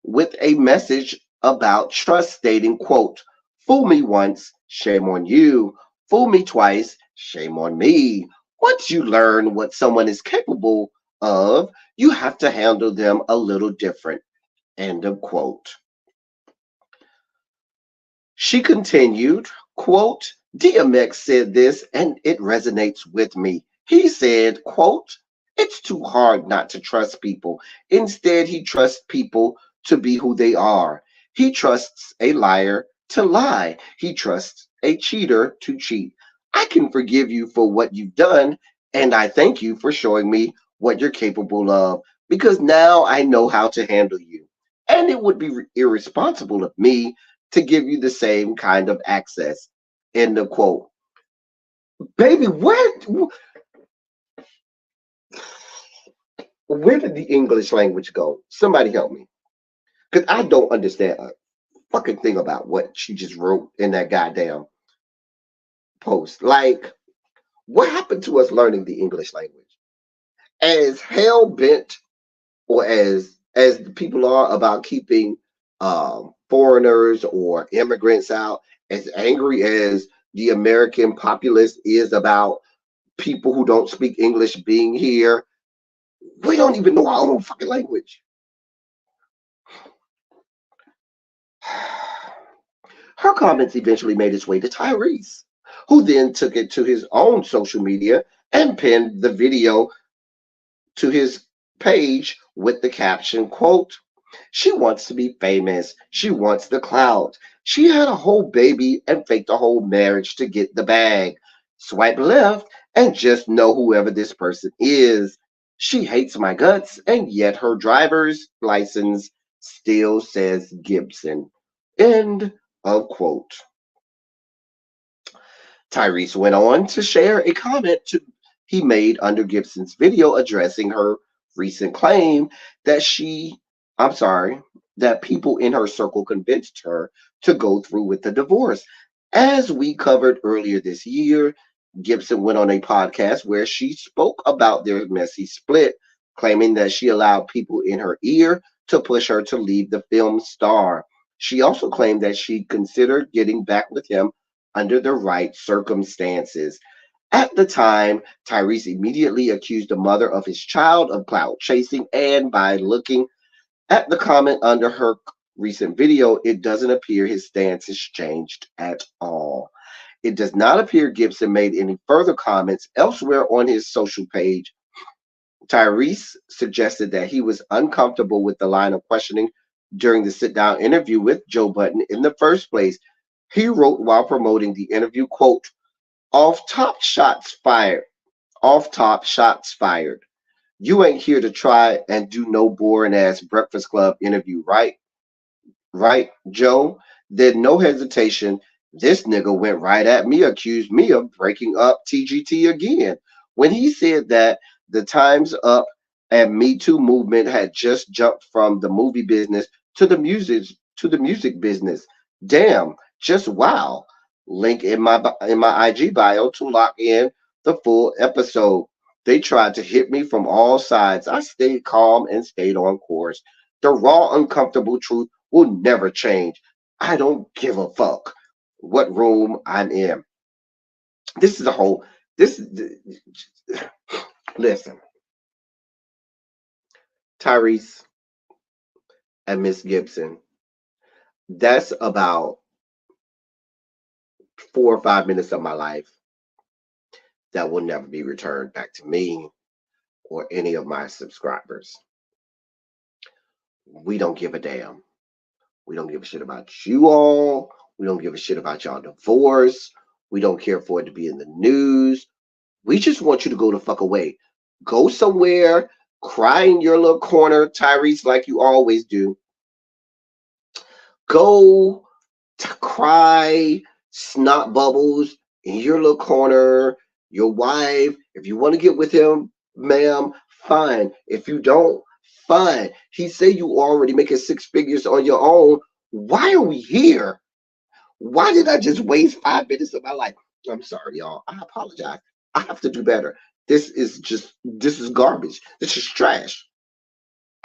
with a message about trust, stating, quote, "Fool me once, shame on you. Fool me twice, shame on me. Once you learn what someone is capable of, you have to handle them a little different." End of quote. She continued, quote, "DMX said this and it resonates with me. He said, quote, it's too hard not to trust people. Instead, he trusts people to be who they are. He trusts a liar to lie. He trusts a cheater to cheat. I can forgive you for what you've done, and I thank you for showing me what you're capable of, because now I know how to handle you. And it would be irresponsible of me to give you the same kind of access." End of quote. Baby, where did the English language go? Somebody help me. Because I don't understand a fucking thing about what she just wrote in that goddamn post. Like, what happened to us learning the English language? As hell bent, or as the people are about keeping foreigners or immigrants out, as angry as the American populace is about people who don't speak English being here, we don't even know our own fucking language. Her comments eventually made its way to Tyrese, who then took it to his own social media and pinned the video to his page with the caption, quote, "She wants to be famous. She wants the clout. She had a whole baby and faked a whole marriage to get the bag. Swipe left and just know whoever this person is. She hates my guts, and yet her driver's license still says Gibson." End of quote. Tyrese went on to share a comment he made under Gibson's video addressing her recent claim that that people in her circle convinced her to go through with the divorce. As we covered earlier this year, Gibson went on a podcast where she spoke about their messy split, claiming that she allowed people in her ear to push her to leave the film star. She also claimed that she considered getting back with him under the right circumstances. At the time, Tyrese immediately accused the mother of his child of clout chasing, and by looking at the comment under her recent video, it doesn't appear his stance has changed at all. It does not appear Gibson made any further comments elsewhere on his social page. Tyrese suggested that he was uncomfortable with the line of questioning during the sit-down interview with Joe Budden in the first place. He wrote while promoting the interview, quote, off top shots fired. Off top shots fired. You ain't here to try and do no boring ass Breakfast Club interview, right? Right, Joe? Then no hesitation. This nigga went right at me, accused me of breaking up TGT again. When he said that the Time's Up and Me Too movement had just jumped from the movie business to the music business. Damn, just wow. Link in my IG bio to lock in the full episode. They tried to hit me from all sides. I stayed calm and stayed on course. The raw, uncomfortable truth will never change. I don't give a fuck what room I'm in. This is a whole. This. Listen, Tyrese and Miss Gibson. That's about 4 or 5 minutes of my life that will never be returned back to me or any of my subscribers. We don't give a damn. We don't give a shit about you all. We don't give a shit about y'all divorce. We don't care for it to be in the news. We just want you to go the fuck away. Go somewhere, cry in your little corner, Tyrese, like you always do. Go to cry, snot bubbles in your little corner. Your wife, if you want to get with him, ma'am, fine. If you don't, fine. He say you already making 6 figures on your own. Why are we here? Why did I just waste 5 minutes of my life? I'm sorry, y'all. I apologize. I have to do better. This is garbage. This is trash.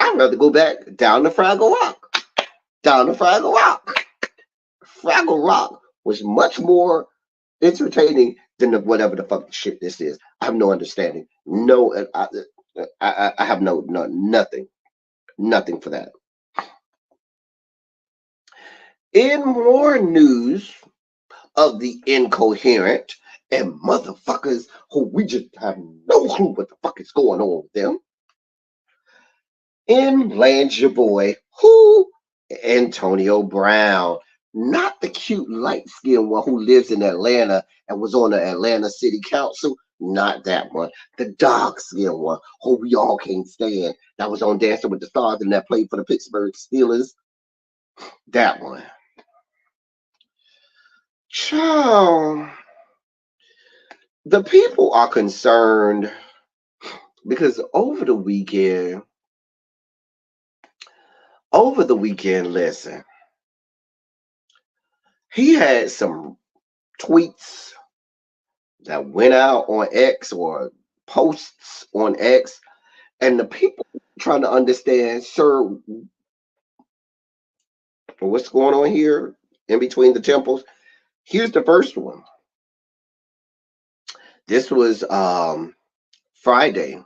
I'd rather go back down to Fraggle Rock. Down to Fraggle Rock. Fraggle Rock was much more entertaining than whatever the fucking shit this is. I have no understanding. No, I have nothing for that. In more news of the incoherent and motherfuckers who we just have no clue what the fuck is going on with them, in lands your boy, Antonio Brown. Not the cute light-skinned one who lives in Atlanta and was on the Atlanta City Council. Not that one. The dark-skinned one who we all can't stand. That was on Dancing with the Stars and that played for the Pittsburgh Steelers. That one. Child. The people are concerned because over the weekend, listen, he had some tweets that went out on X or posts on X, and the people trying to understand, sir, what's going on here in between the temples. Here's the first one. This was Friday,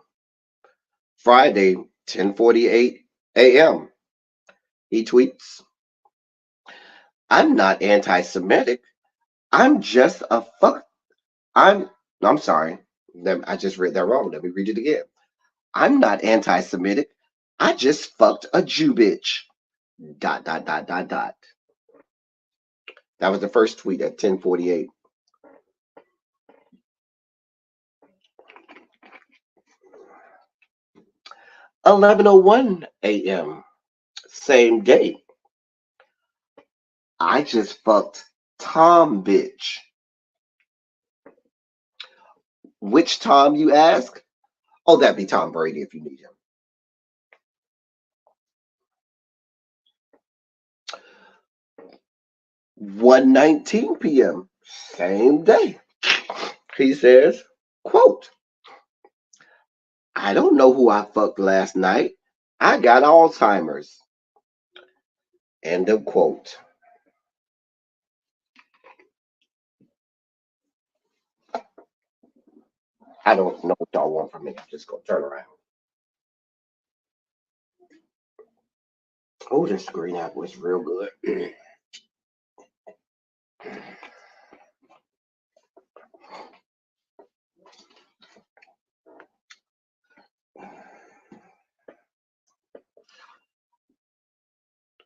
10:48 a.m. He tweets, I'm not anti-Semitic. I'm just a fuck. I'm sorry. I just read that wrong. Let me read it again. I'm not anti-Semitic. I just fucked a Jew bitch. ... That was the first tweet at 10:48. $11:01 a.m. Same day. I just fucked Tom bitch. Which Tom, you ask? Oh, that'd be Tom Brady if you need him. $1:19 p.m. Same day. He says, quote, I don't know who I fucked last night. I got Alzheimer's. End of quote. I don't know what y'all want from me. I'm just gonna turn around. Oh, this green apple is real good.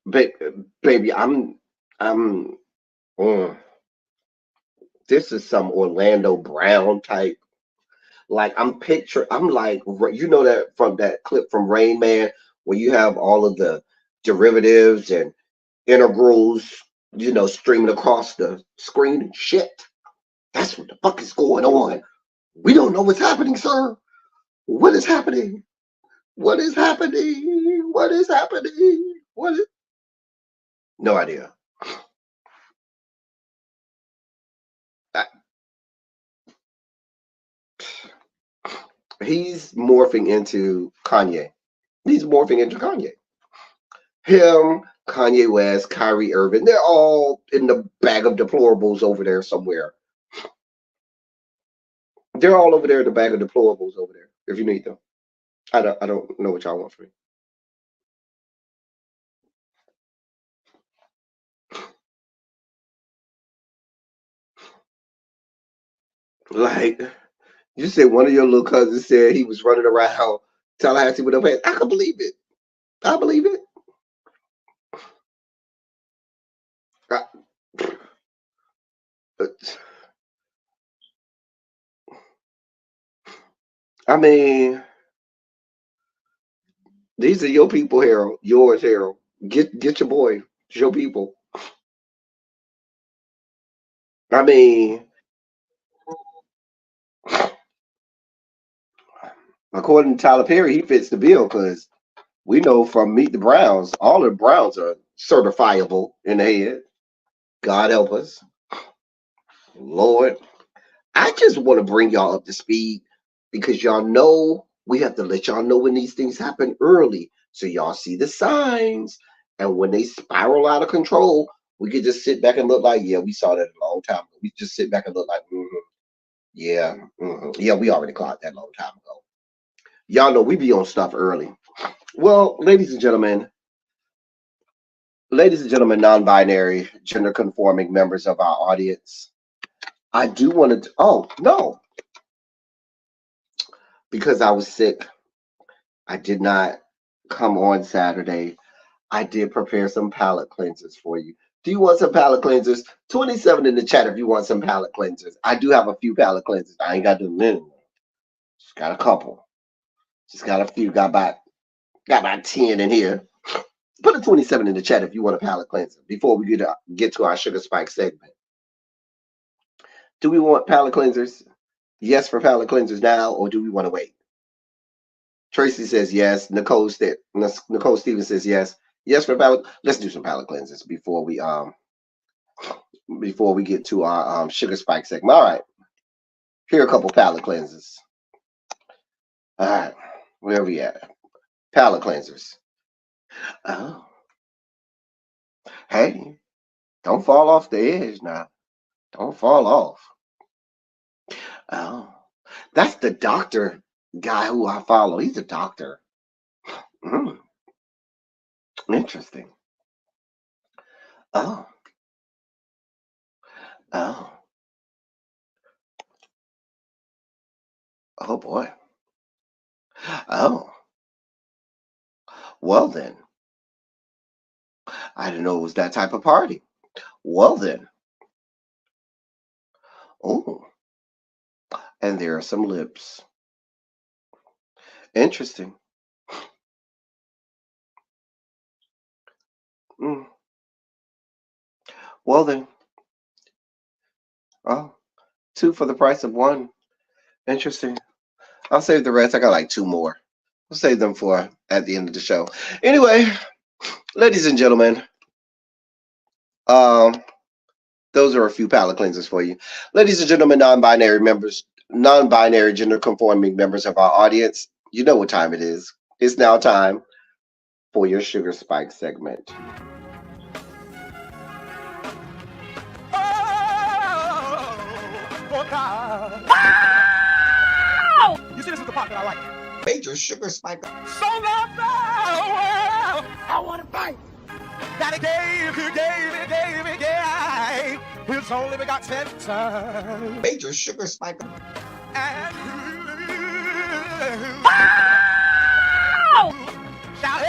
Ba- Baby, I'm. mm, this is some Orlando Brown type. Like I'm like, you know that from that clip from Rain Man, where you have all of the derivatives and integrals, streaming across the screen. Shit, that's what the fuck is going on. We don't know what's happening, sir. What is happening? What is happening? What is happening? What is? No idea. I- He's morphing into Kanye. He's morphing into Kanye. Him, Kanye West, Kyrie Irving, they're all in the bag of deplorables over there somewhere. They're all over there in the bag of deplorables over there. If you need them, I don't know what y'all want from me. Like you said, one of your little cousins said he was running around Tallahassee with a pants. I can believe it. I believe it. I, I mean, these are your people, Harold. Yours, Harold. Get your boy. It's your people. I mean, according to Tyler Perry, he fits the bill because we know from Meet the Browns, all the Browns are certifiable in the head. God help us. Lord. I just want to bring y'all up to speed because y'all know we have to let y'all know when these things happen early. So y'all see the signs. And when they spiral out of control, we could just sit back and look like, yeah, we saw that a long time ago. We just sit back and look like, yeah, yeah, we already caught that a long time ago. Y'all know we be on stuff early. Well, ladies and gentlemen, non-binary, gender conforming members of our audience, I do want to. Oh no, because I was sick, I did not come on Saturday. I did prepare some palate cleansers for you. Do you want some palate cleansers? 27 in the chat if you want some palate cleansers. I do have a few palate cleansers. I ain't got to do many. Just got a couple. Just got a few. Got about 10 in here. Put a 27 in the chat if you want a palate cleanser before we get to our sugar spike segment. Do we want palate cleansers? Yes for palate cleansers now, or do we want to wait? Tracy says yes. Nicole Stevens says yes. Yes for palate. Let's do some palate cleansers before we get to our sugar spike segment. All right. Here are a couple palate cleansers. All right. Where are we at? Palate cleansers. Oh. Hey, don't fall off the edge now. Don't fall off. Oh. That's the doctor guy who I follow. He's a doctor. Mm, interesting. Oh. Oh. Oh boy. Oh. Well then. I didn't know it was that type of party. Well then. Oh. And there are some lips. Interesting. Mm. Well then. Oh. Two for the price of one. Interesting. I'll save the rest. I got like two more. We'll save them for at the end of the show. Anyway, ladies and gentlemen, um, those are a few palate cleansers for you. Ladies and gentlemen, non-binary gender conforming members of our audience. You know what time it is. It's now time for your Sugar Spike segment. Oh, God. You see, this is the part that I like. Major Sugar Spike. So loved the world. I want to fight. That he gave, his only begotten son. Major Sugar Spike. And shall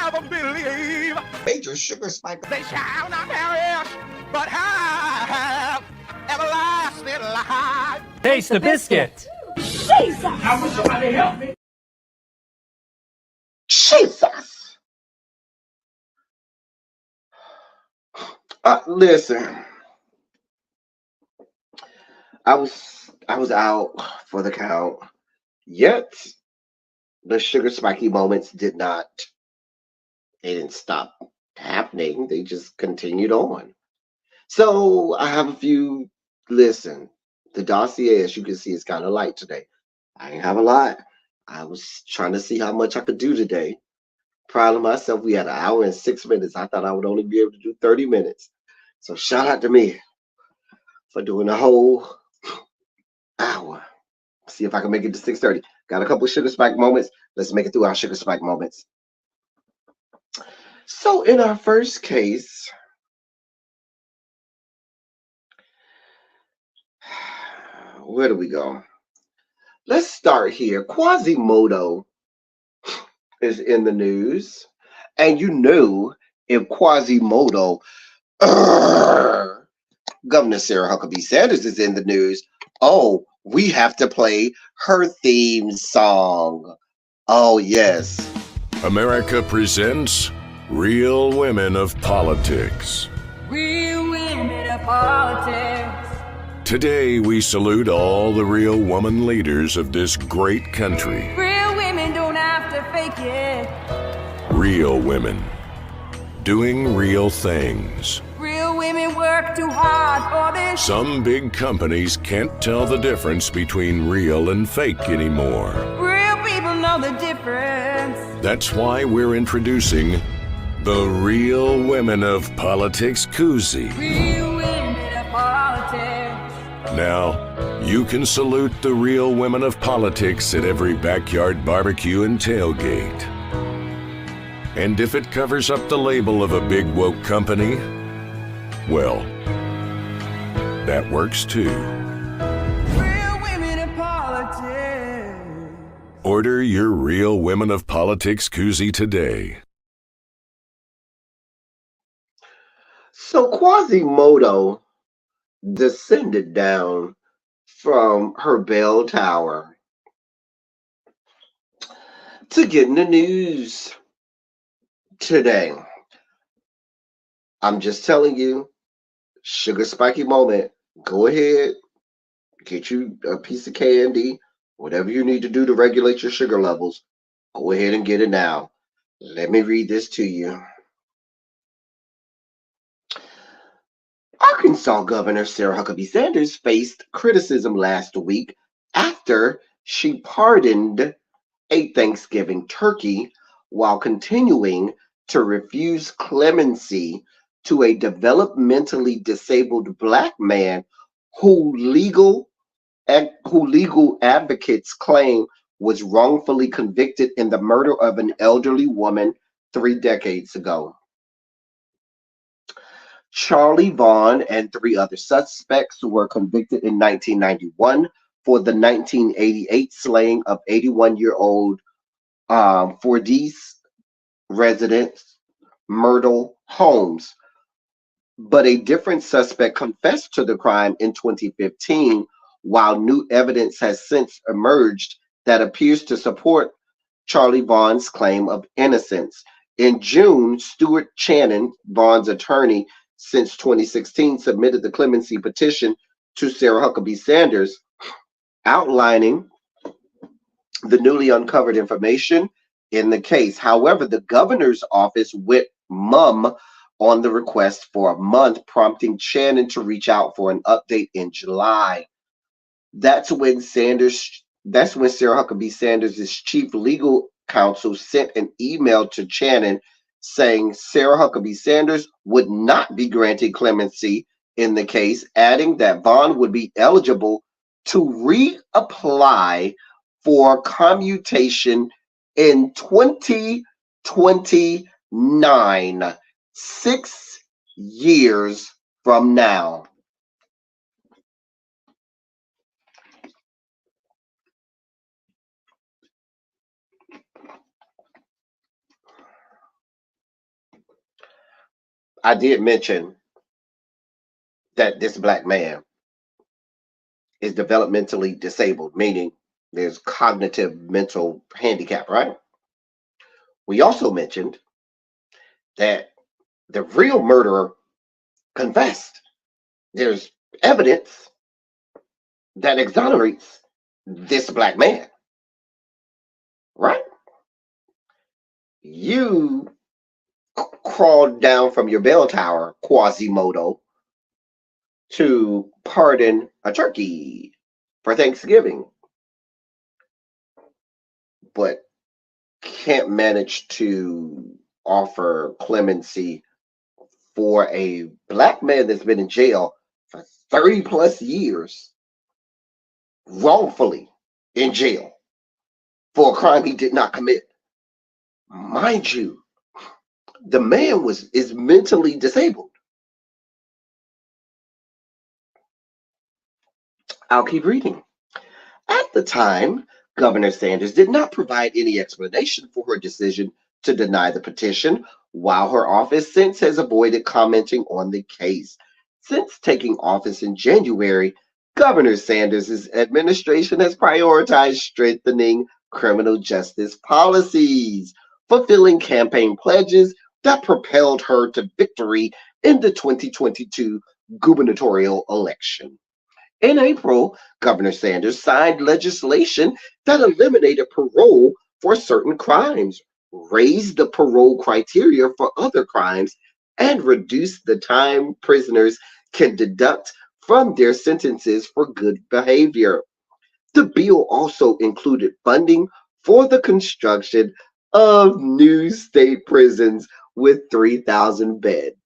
ever believe. Major Sugar Spike. They shall not perish, but have everlasting life. Taste the biscuit. Jesus! I wish somebody help me. Jesus. Listen. I was out for the count. Yet the sugar spiky moments didn't stop happening. They just continued on. So I have a few. Listen, the dossier, as you can see, is kind of light today. I didn't have a lot. I was trying to see how much I could do today. Proud of myself. We had 1 hour and 6 minutes. I thought I would only be able to do 30 minutes. So shout out to me for doing the whole hour. See if I can make it to 6:30. Got a couple sugar spike moments. Let's make it through our sugar spike moments. So in our first case, where do we go? Let's start here. Quasimodo is in the news. And you know, if Quasimodo, Governor Sarah Huckabee Sanders is in the news, oh, we have to play her theme song. Oh, yes. America presents Real Women of Politics. Real women of politics. Today, we salute all the real woman leaders of this great country. Real women don't have to fake it. Real women. Doing real things. Real women work too hard for this. Some big companies can't tell the difference between real and fake anymore. Real people know the difference. That's why we're introducing the Real Women of Politics koozie. Real women of politics. Now, you can salute the real women of politics at every backyard barbecue and tailgate. And if it covers up the label of a big woke company, well, that works too. Real women of politics. Order your Real Women of Politics koozie today. So Quasimodo descended down from her bell tower to get in the news today. I'm just telling you, sugar spiky moment. Go ahead, get you a piece of candy, whatever you need to do to regulate your sugar levels. Go ahead and get it now. Let me read this to you. Arkansas Governor Sarah Huckabee Sanders faced criticism last week after she pardoned a Thanksgiving turkey while continuing to refuse clemency to a developmentally disabled Black man who legal advocates claim was wrongfully convicted in the murder of an elderly woman 3 decades ago. Charlie Vaughn and 3 other suspects were convicted in 1991 for the 1988 slaying of 81-year-old Fordyce resident Myrtle Holmes. But a different suspect confessed to the crime in 2015, while new evidence has since emerged that appears to support Charlie Vaughn's claim of innocence. In June, Stuart Channon, Vaughn's attorney since 2016, submitted the clemency petition to Sarah Huckabee Sanders, outlining the newly uncovered information in the case. However, the governor's office went mum on the request for a month, prompting Channon to reach out for an update in July. That's when Sanders That's when Sarah Huckabee Sanders' chief legal counsel sent an email to Channon saying Sarah Huckabee Sanders would not be granted clemency in the case, adding that Vaughn would be eligible to reapply for commutation in 2029, 6 years from now. I did mention that this black man is developmentally disabled, meaning there's cognitive mental handicap, right? We also mentioned that the real murderer confessed. There's evidence that exonerates this black man, right? You crawled down from your bell tower, Quasimodo, to pardon a turkey for Thanksgiving, but can't manage to offer clemency for a black man that's been in jail for 30 plus years, wrongfully in jail for a crime he did not commit. Mind you, the man is mentally disabled. I'll keep reading. At the time, Governor Sanders did not provide any explanation for her decision to deny the petition, while her office since has avoided commenting on the case. Since taking office in January, Governor Sanders' administration has prioritized strengthening criminal justice policies, fulfilling campaign pledges that propelled her to victory in the 2022 gubernatorial election. In April, Governor Sanders signed legislation that eliminated parole for certain crimes, raised the parole criteria for other crimes, and reduced the time prisoners can deduct from their sentences for good behavior. The bill also included funding for the construction of new state prisons with 3,000 beds.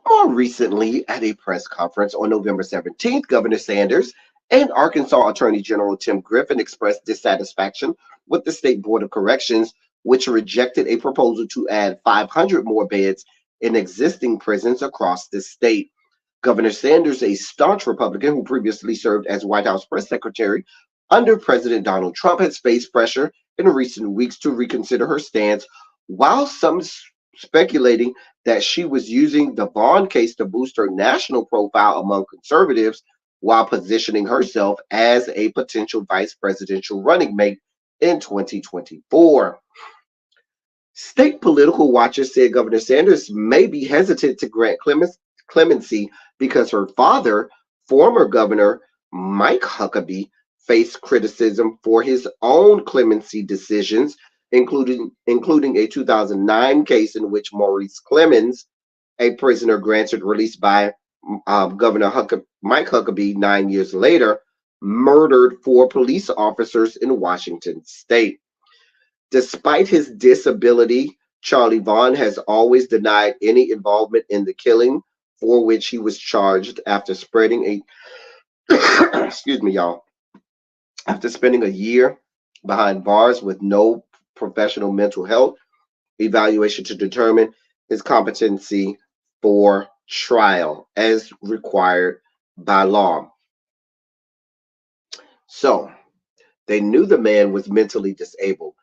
More recently, at a press conference on November 17th, Governor Sanders and Arkansas Attorney General Tim Griffin expressed dissatisfaction with the State Board of Corrections, which rejected a proposal to add 500 more beds in existing prisons across the state. Governor Sanders, a staunch Republican who previously served as White House press secretary under President Donald Trump, has faced pressure in recent weeks to reconsider her stance, while some speculating that she was using the Vaughn case to boost her national profile among conservatives while positioning herself as a potential vice presidential running mate in 2024. State political watchers said Governor Sanders may be hesitant to grant clemency because her father, former Governor Mike Huckabee, faced criticism for his own clemency decisions, including a 2009 case in which Maurice Clemens, a prisoner granted release by Governor Mike Huckabee 9 years later, murdered 4 police officers in Washington state. Despite his disability, Charlie Vaughn has always denied any involvement in the killing, for which he was charged after spreading a excuse me, y'all, after spending a year behind bars with no professional mental health evaluation to determine his competency for trial as required by law. So they knew the man was mentally disabled,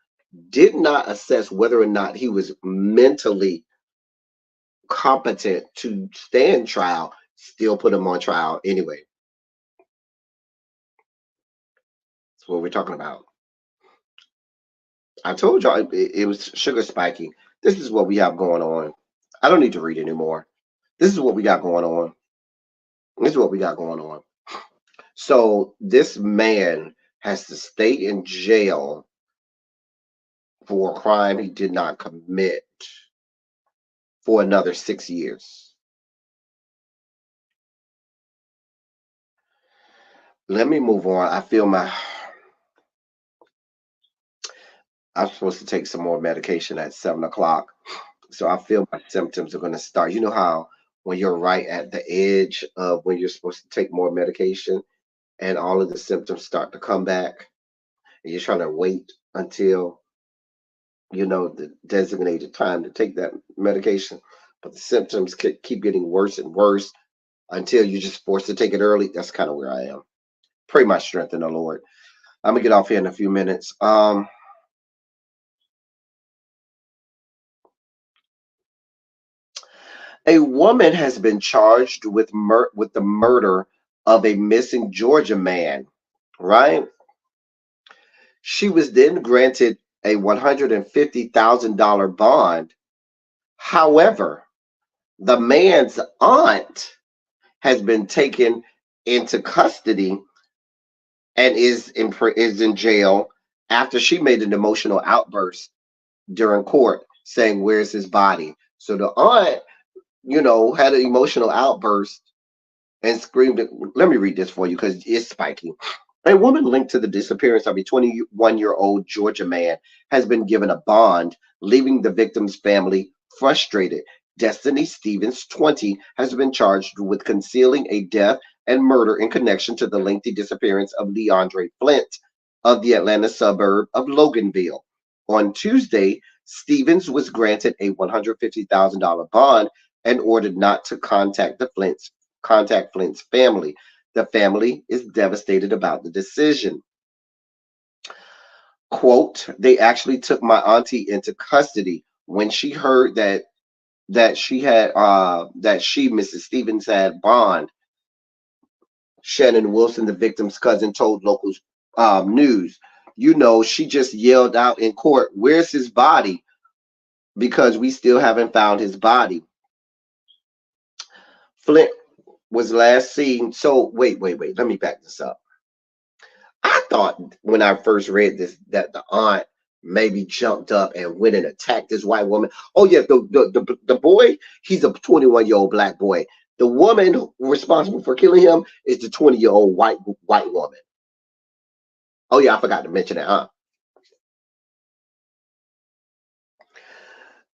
did not assess whether or not he was mentally competent to stand trial, still put him on trial anyway. That's what we're talking about. I told y'all it was sugar spiking. This is what we have going on. I don't need to read anymore. This is what we got going on. This is what we got going on. So this man has to stay in jail for a crime he did not commit for another 6 years. let me move on. I feel I'm supposed to take some more medication at 7 o'clock. So I feel my symptoms are going to start. You know how when you're right at the edge of when you're supposed to take more medication and all of the symptoms start to come back, and you're trying to wait until the designated time to take that medication, but the symptoms keep getting worse and worse until you're just forced to take it early. That's kind of where I am. Pray my strength in the Lord. I'm gonna get off here in a few minutes. A woman has been charged with the murder of a missing Georgia man. Right? She was then granted a $150,000 bond. However, the man's aunt has been taken into custody and is in jail after she made an emotional outburst during court saying, "Where's his body?" So the aunt, had an emotional outburst and screamed. Let me read this for you because it's spiky. A woman linked to the disappearance of a 21-year-old Georgia man has been given a bond, leaving the victim's family frustrated. Destiny Stevens, 20, has been charged with concealing a death and murder in connection to the lengthy disappearance of Leandre Flint of the Atlanta suburb of Loganville. On Tuesday, Stevens was granted a $150,000 bond and ordered not to contact Flint's family. The family is devastated about the decision. Quote, "They actually took my auntie into custody when she heard that Mrs. Stevens, had bond." Shannon Wilson, the victim's cousin, told local news. She just yelled out in court, "Where's his body?" because we still haven't found his body. Flint was last seen. So wait. Let me back this up. I thought when I first read this that the aunt maybe jumped up and went and attacked this white woman. Oh yeah, the boy, he's a 21-year-old black boy. The woman responsible for killing him is the 20-year-old white woman. Oh yeah, I forgot to mention that, huh?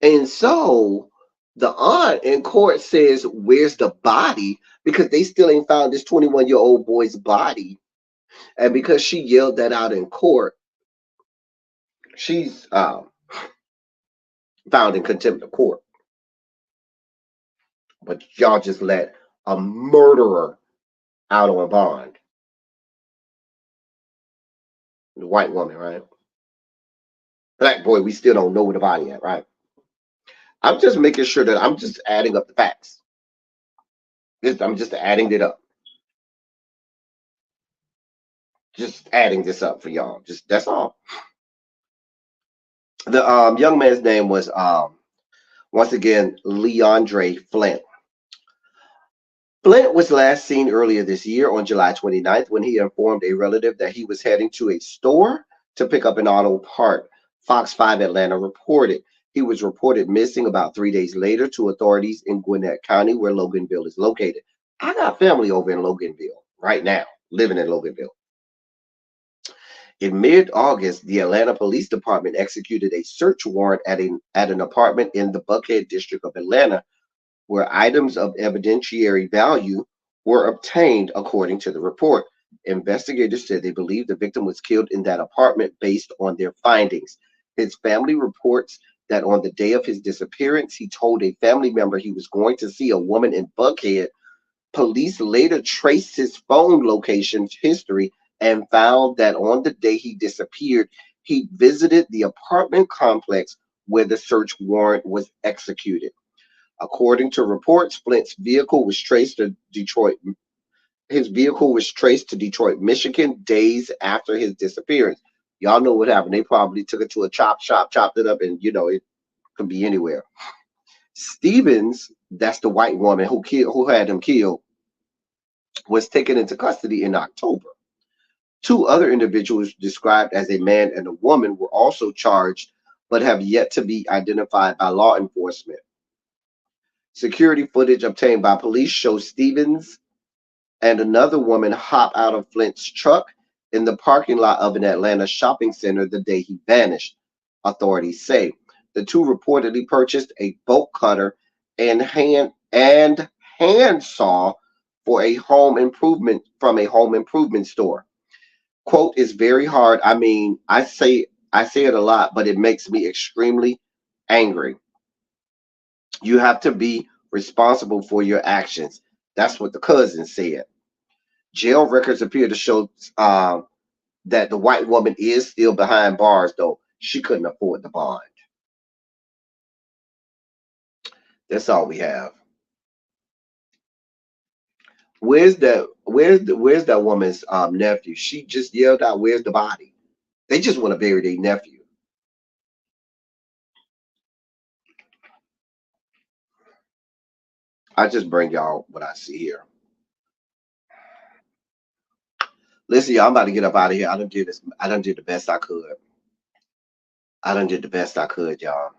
And so the aunt in court says, "Where's the body?" Because they still ain't found this 21-year-old boy's body. And because she yelled that out in court, she's found in contempt of court. But y'all just let a murderer out on bond. The white woman, right? Black boy, we still don't know where the body at, right? I'm just making sure that I'm just adding up the facts. I'm just adding it up. Just adding this up for y'all. Just that's all. The young man's name was once again Leandre Flint. Flint was last seen earlier this year on July 29th when he informed a relative that he was heading to a store to pick up an auto part. Fox 5 Atlanta reported. He was reported missing about 3 days later to authorities in Gwinnett County, where Loganville is located. I got family over in Loganville right now, living in Loganville. In mid-August, the Atlanta Police Department executed a search warrant at an apartment in the Buckhead district of Atlanta, where items of evidentiary value were obtained, according to the report. Investigators said they believe the victim was killed in that apartment based on their findings. His family reports that on the day of his disappearance, he told a family member he was going to see a woman in Buckhead. Police later traced his phone location history and found that on the day he disappeared, he visited the apartment complex where the search warrant was executed. According to reports, Flint's vehicle was traced to Detroit. His vehicle was traced to Detroit, Michigan, days after his disappearance. Y'all know what happened. They probably took it to a chop shop, chopped it up, and it could be anywhere. Stevens, that's the white woman who had him killed, was taken into custody in October. 2 other individuals described as a man and a woman were also charged, but have yet to be identified by law enforcement. Security footage obtained by police shows Stevens and another woman hopped out of Flint's truck in the parking lot of an Atlanta shopping center the day he vanished, authorities say. The two reportedly purchased a bolt cutter and handsaw for a home improvement store. Quote, "It's very hard. I mean, I say it a lot, but it makes me extremely angry. You have to be responsible for your actions." That's what the cousin said. Jail records appear to show that the white woman is still behind bars, though she couldn't afford the bond. That's all we have. Where's that woman's nephew? She just yelled out, "Where's the body?" They just want to bury their nephew. I just bring y'all what I see here. Listen, y'all, I'm about to get up out of here. I done did the best I could. Y'all.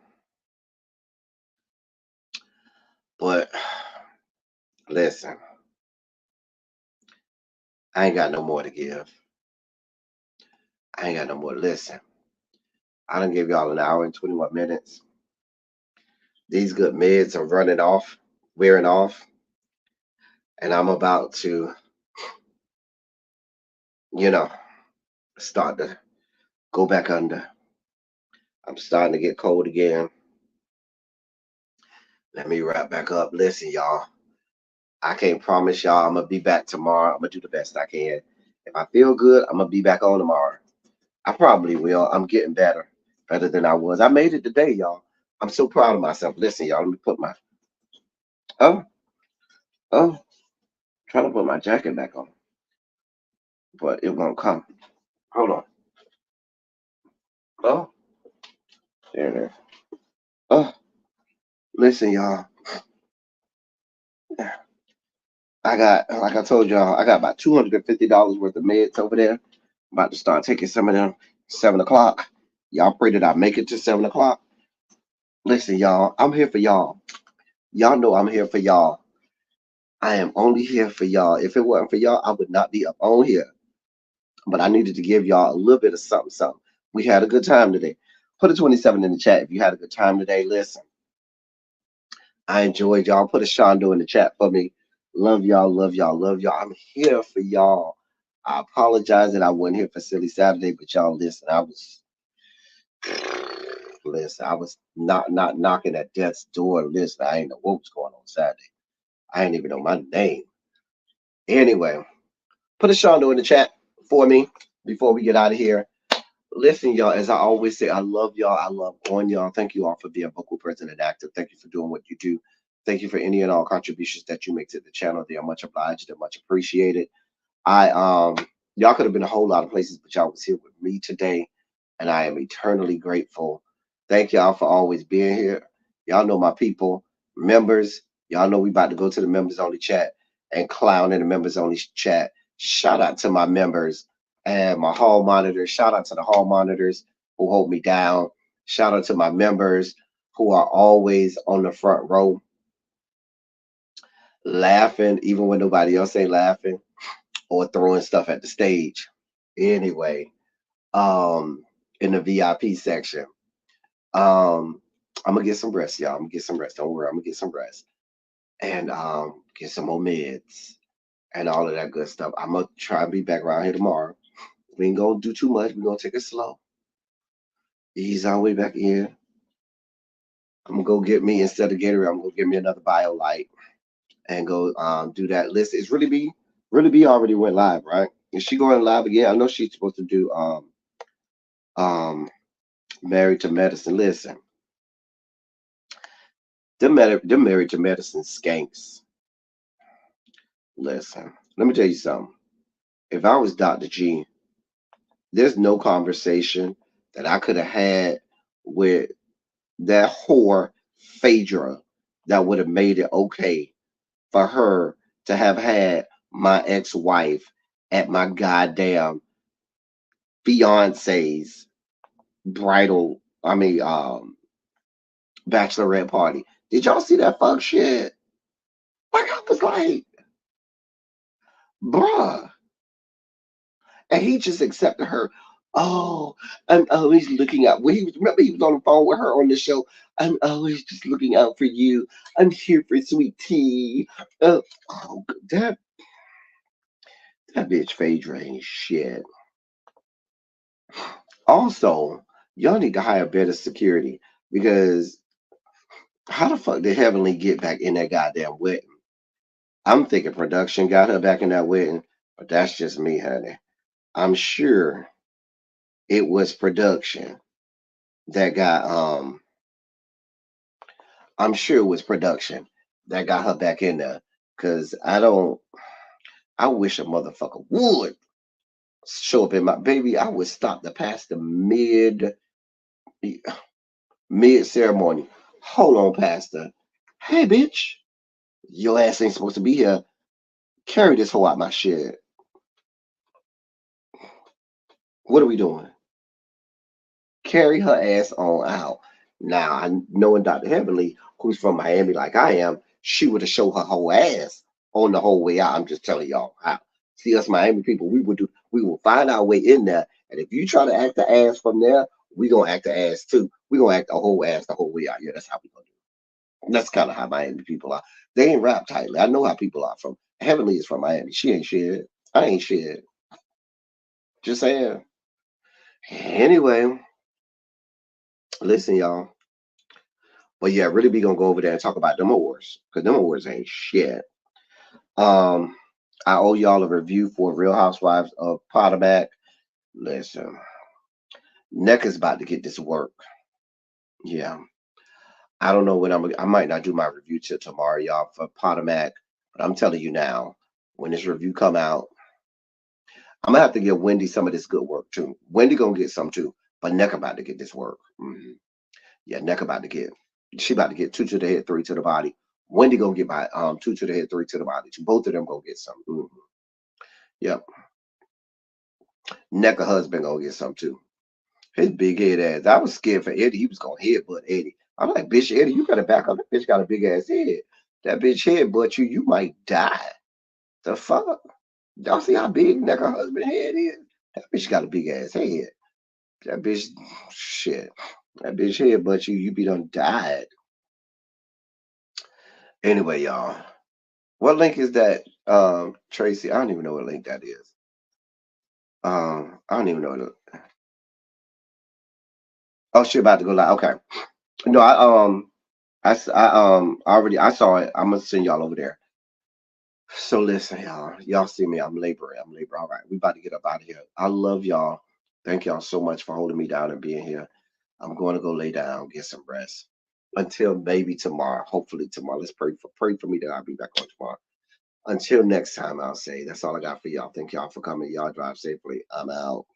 But listen, I ain't got no more to give. I ain't got no more to listen. I done give y'all an hour and 21 minutes. These good meds are wearing off. And I'm about to, start to go back under. I'm starting to get cold again. Let me wrap back up. Listen, y'all, I can't promise y'all I'm going to be back tomorrow. I'm going to do the best I can. If I feel good, I'm going to be back on tomorrow. I probably will. I'm getting better than I was. I made it today, y'all. I'm so proud of myself. Listen, y'all, let me put my, trying to put my jacket back on, but it won't come. Hold on. Oh, there it is. Oh, listen, y'all. Like I told y'all, I got about $250 worth of meds over there. I'm about to start taking some of them 7 o'clock. Y'all pray that I make it to 7 o'clock. Listen, y'all, I'm here for y'all. Y'all know I'm here for y'all. I am only here for y'all. If it wasn't for y'all, I would not be up on here. But I needed to give y'all a little bit of something. We had a good time today. Put a 27 in the chat if you had a good time today. Listen, I enjoyed y'all. Put a Shondo in the chat for me. Love y'all, love y'all, love y'all. I'm here for y'all. I apologize that I wasn't here for Silly Saturday, but y'all listen, I was not knocking at death's door. Listen, I ain't know what was going on Saturday. I ain't even know my name. Anyway, put a Shondo in the chat for me before we get out of here. Listen, y'all, as I always say, I love y'all. I love on y'all. Thank you all for being vocal, present, and active. Thank you for doing what you do. Thank you for any and all contributions that you make to the channel. They are much obliged and much appreciated. Y'all could have been a whole lot of places, but y'all was here with me today, and I am eternally grateful. Thank y'all for always being here. Y'all know my people, members. Y'all know we about to go to the members only chat and clown in the members only chat. Shout out to my members and my hall monitors. Shout out to the hall monitors who hold me down. Shout out to my members who are always on the front row, laughing even when nobody else ain't laughing, or throwing stuff at the stage. Anyway, in the VIP section. I'm gonna get some rest, y'all. I'm gonna get some rest. Don't worry, I'm gonna get some rest. And get some more meds and all of that good stuff. I'm gonna try and be back around here tomorrow. We ain't gonna do too much. We're gonna take it slow. Ease our way back in. I'm gonna go get me, instead of Gatorade, I'm gonna get me another BioLite and go do that list. It's Really B already went live, right? Is she going live again? I know she's supposed to do Married to Medicine. Listen, them Married to Medicine skanks. Listen, let me tell you something. If I was Dr. G, there's no conversation that I could have had with that whore Phaedra that would have made it okay for her to have had my ex-wife at my goddamn fiance's bachelorette party. Did y'all see that fuck shit? Like, I was like, bruh. And he just accepted her. Oh, I'm always looking out. Well, remember he was on the phone with her on the show. I'm always just looking out for you. I'm here for sweet tea. Oh, that bitch Phaedra ain't shit. Also, y'all need to hire better security because how the fuck did Heavenly get back in that goddamn wedding? I'm thinking production got her back in that wedding, but that's just me, honey. I'm sure it was production that got I'm sure it was production that got her back in there. Cause I wish a motherfucker would show up in my baby. I would stop the pastor mid ceremony. Hold on, pastor. Hey bitch, your ass ain't supposed to be here. Carry this hoe out my shed. What are we doing? Carry her ass on out. Now, I knowing Dr. Heavenly, who's from Miami like I am, she would have showed her whole ass on the whole way out. I'm just telling y'all how. See, us Miami people, we will find our way in there. And if you try to act the ass from there, we gonna act the ass too. We gonna act the whole ass the whole way out. Yeah, that's how we gonna do it. That's kind of how Miami people are. They ain't rap tightly. I know how people are from. Heavenly is from Miami. She ain't shit. I ain't shit. Just saying. Anyway, listen, y'all. But yeah, really be gonna go over there and talk about them awards. Because them awards ain't shit. Um, I owe y'all a review for Real Housewives of Potomac. Listen, NECA's about to get this work. Yeah. I don't know when I might not do my review till tomorrow, y'all, for Potomac. But I'm telling you now, when this review come out, I'm gonna have to give Wendy some of this good work too. Wendy gonna get some too, but NECA about to get this work. Yeah, NECA about to get. She about to get 2 to the head, 3 to the body. Wendy gonna get my 2 to the head, 3 to the body. Both of them gonna get some. Yep. NECA husband gonna get some too. His big head ass. I was scared for Eddie. He was gonna headbutt Eddie. I'm like, bitch, Eddie, you gotta back up. That bitch got a big ass head. That bitch headbutt you, you might die. The fuck? Y'all see how big NECA husband head is? That bitch got a big ass head. That bitch, shit. That bitch headbutt you, you be done died. Anyway, y'all. What link is that, Tracy? I don't even know what link that is. I don't even know. Oh, she about to go live. Okay. No, I saw it. I'm gonna send y'all over there. So listen, y'all. Y'all see me. I'm laboring. All right, we about to get up out of here. I love y'all. Thank y'all so much for holding me down and being here. I'm going to go lay down, get some rest. Until maybe tomorrow. Hopefully tomorrow. Let's pray for me that I'll be back on tomorrow. Until next time, I'll say that's all I got for y'all. Thank y'all for coming. Y'all drive safely. I'm out.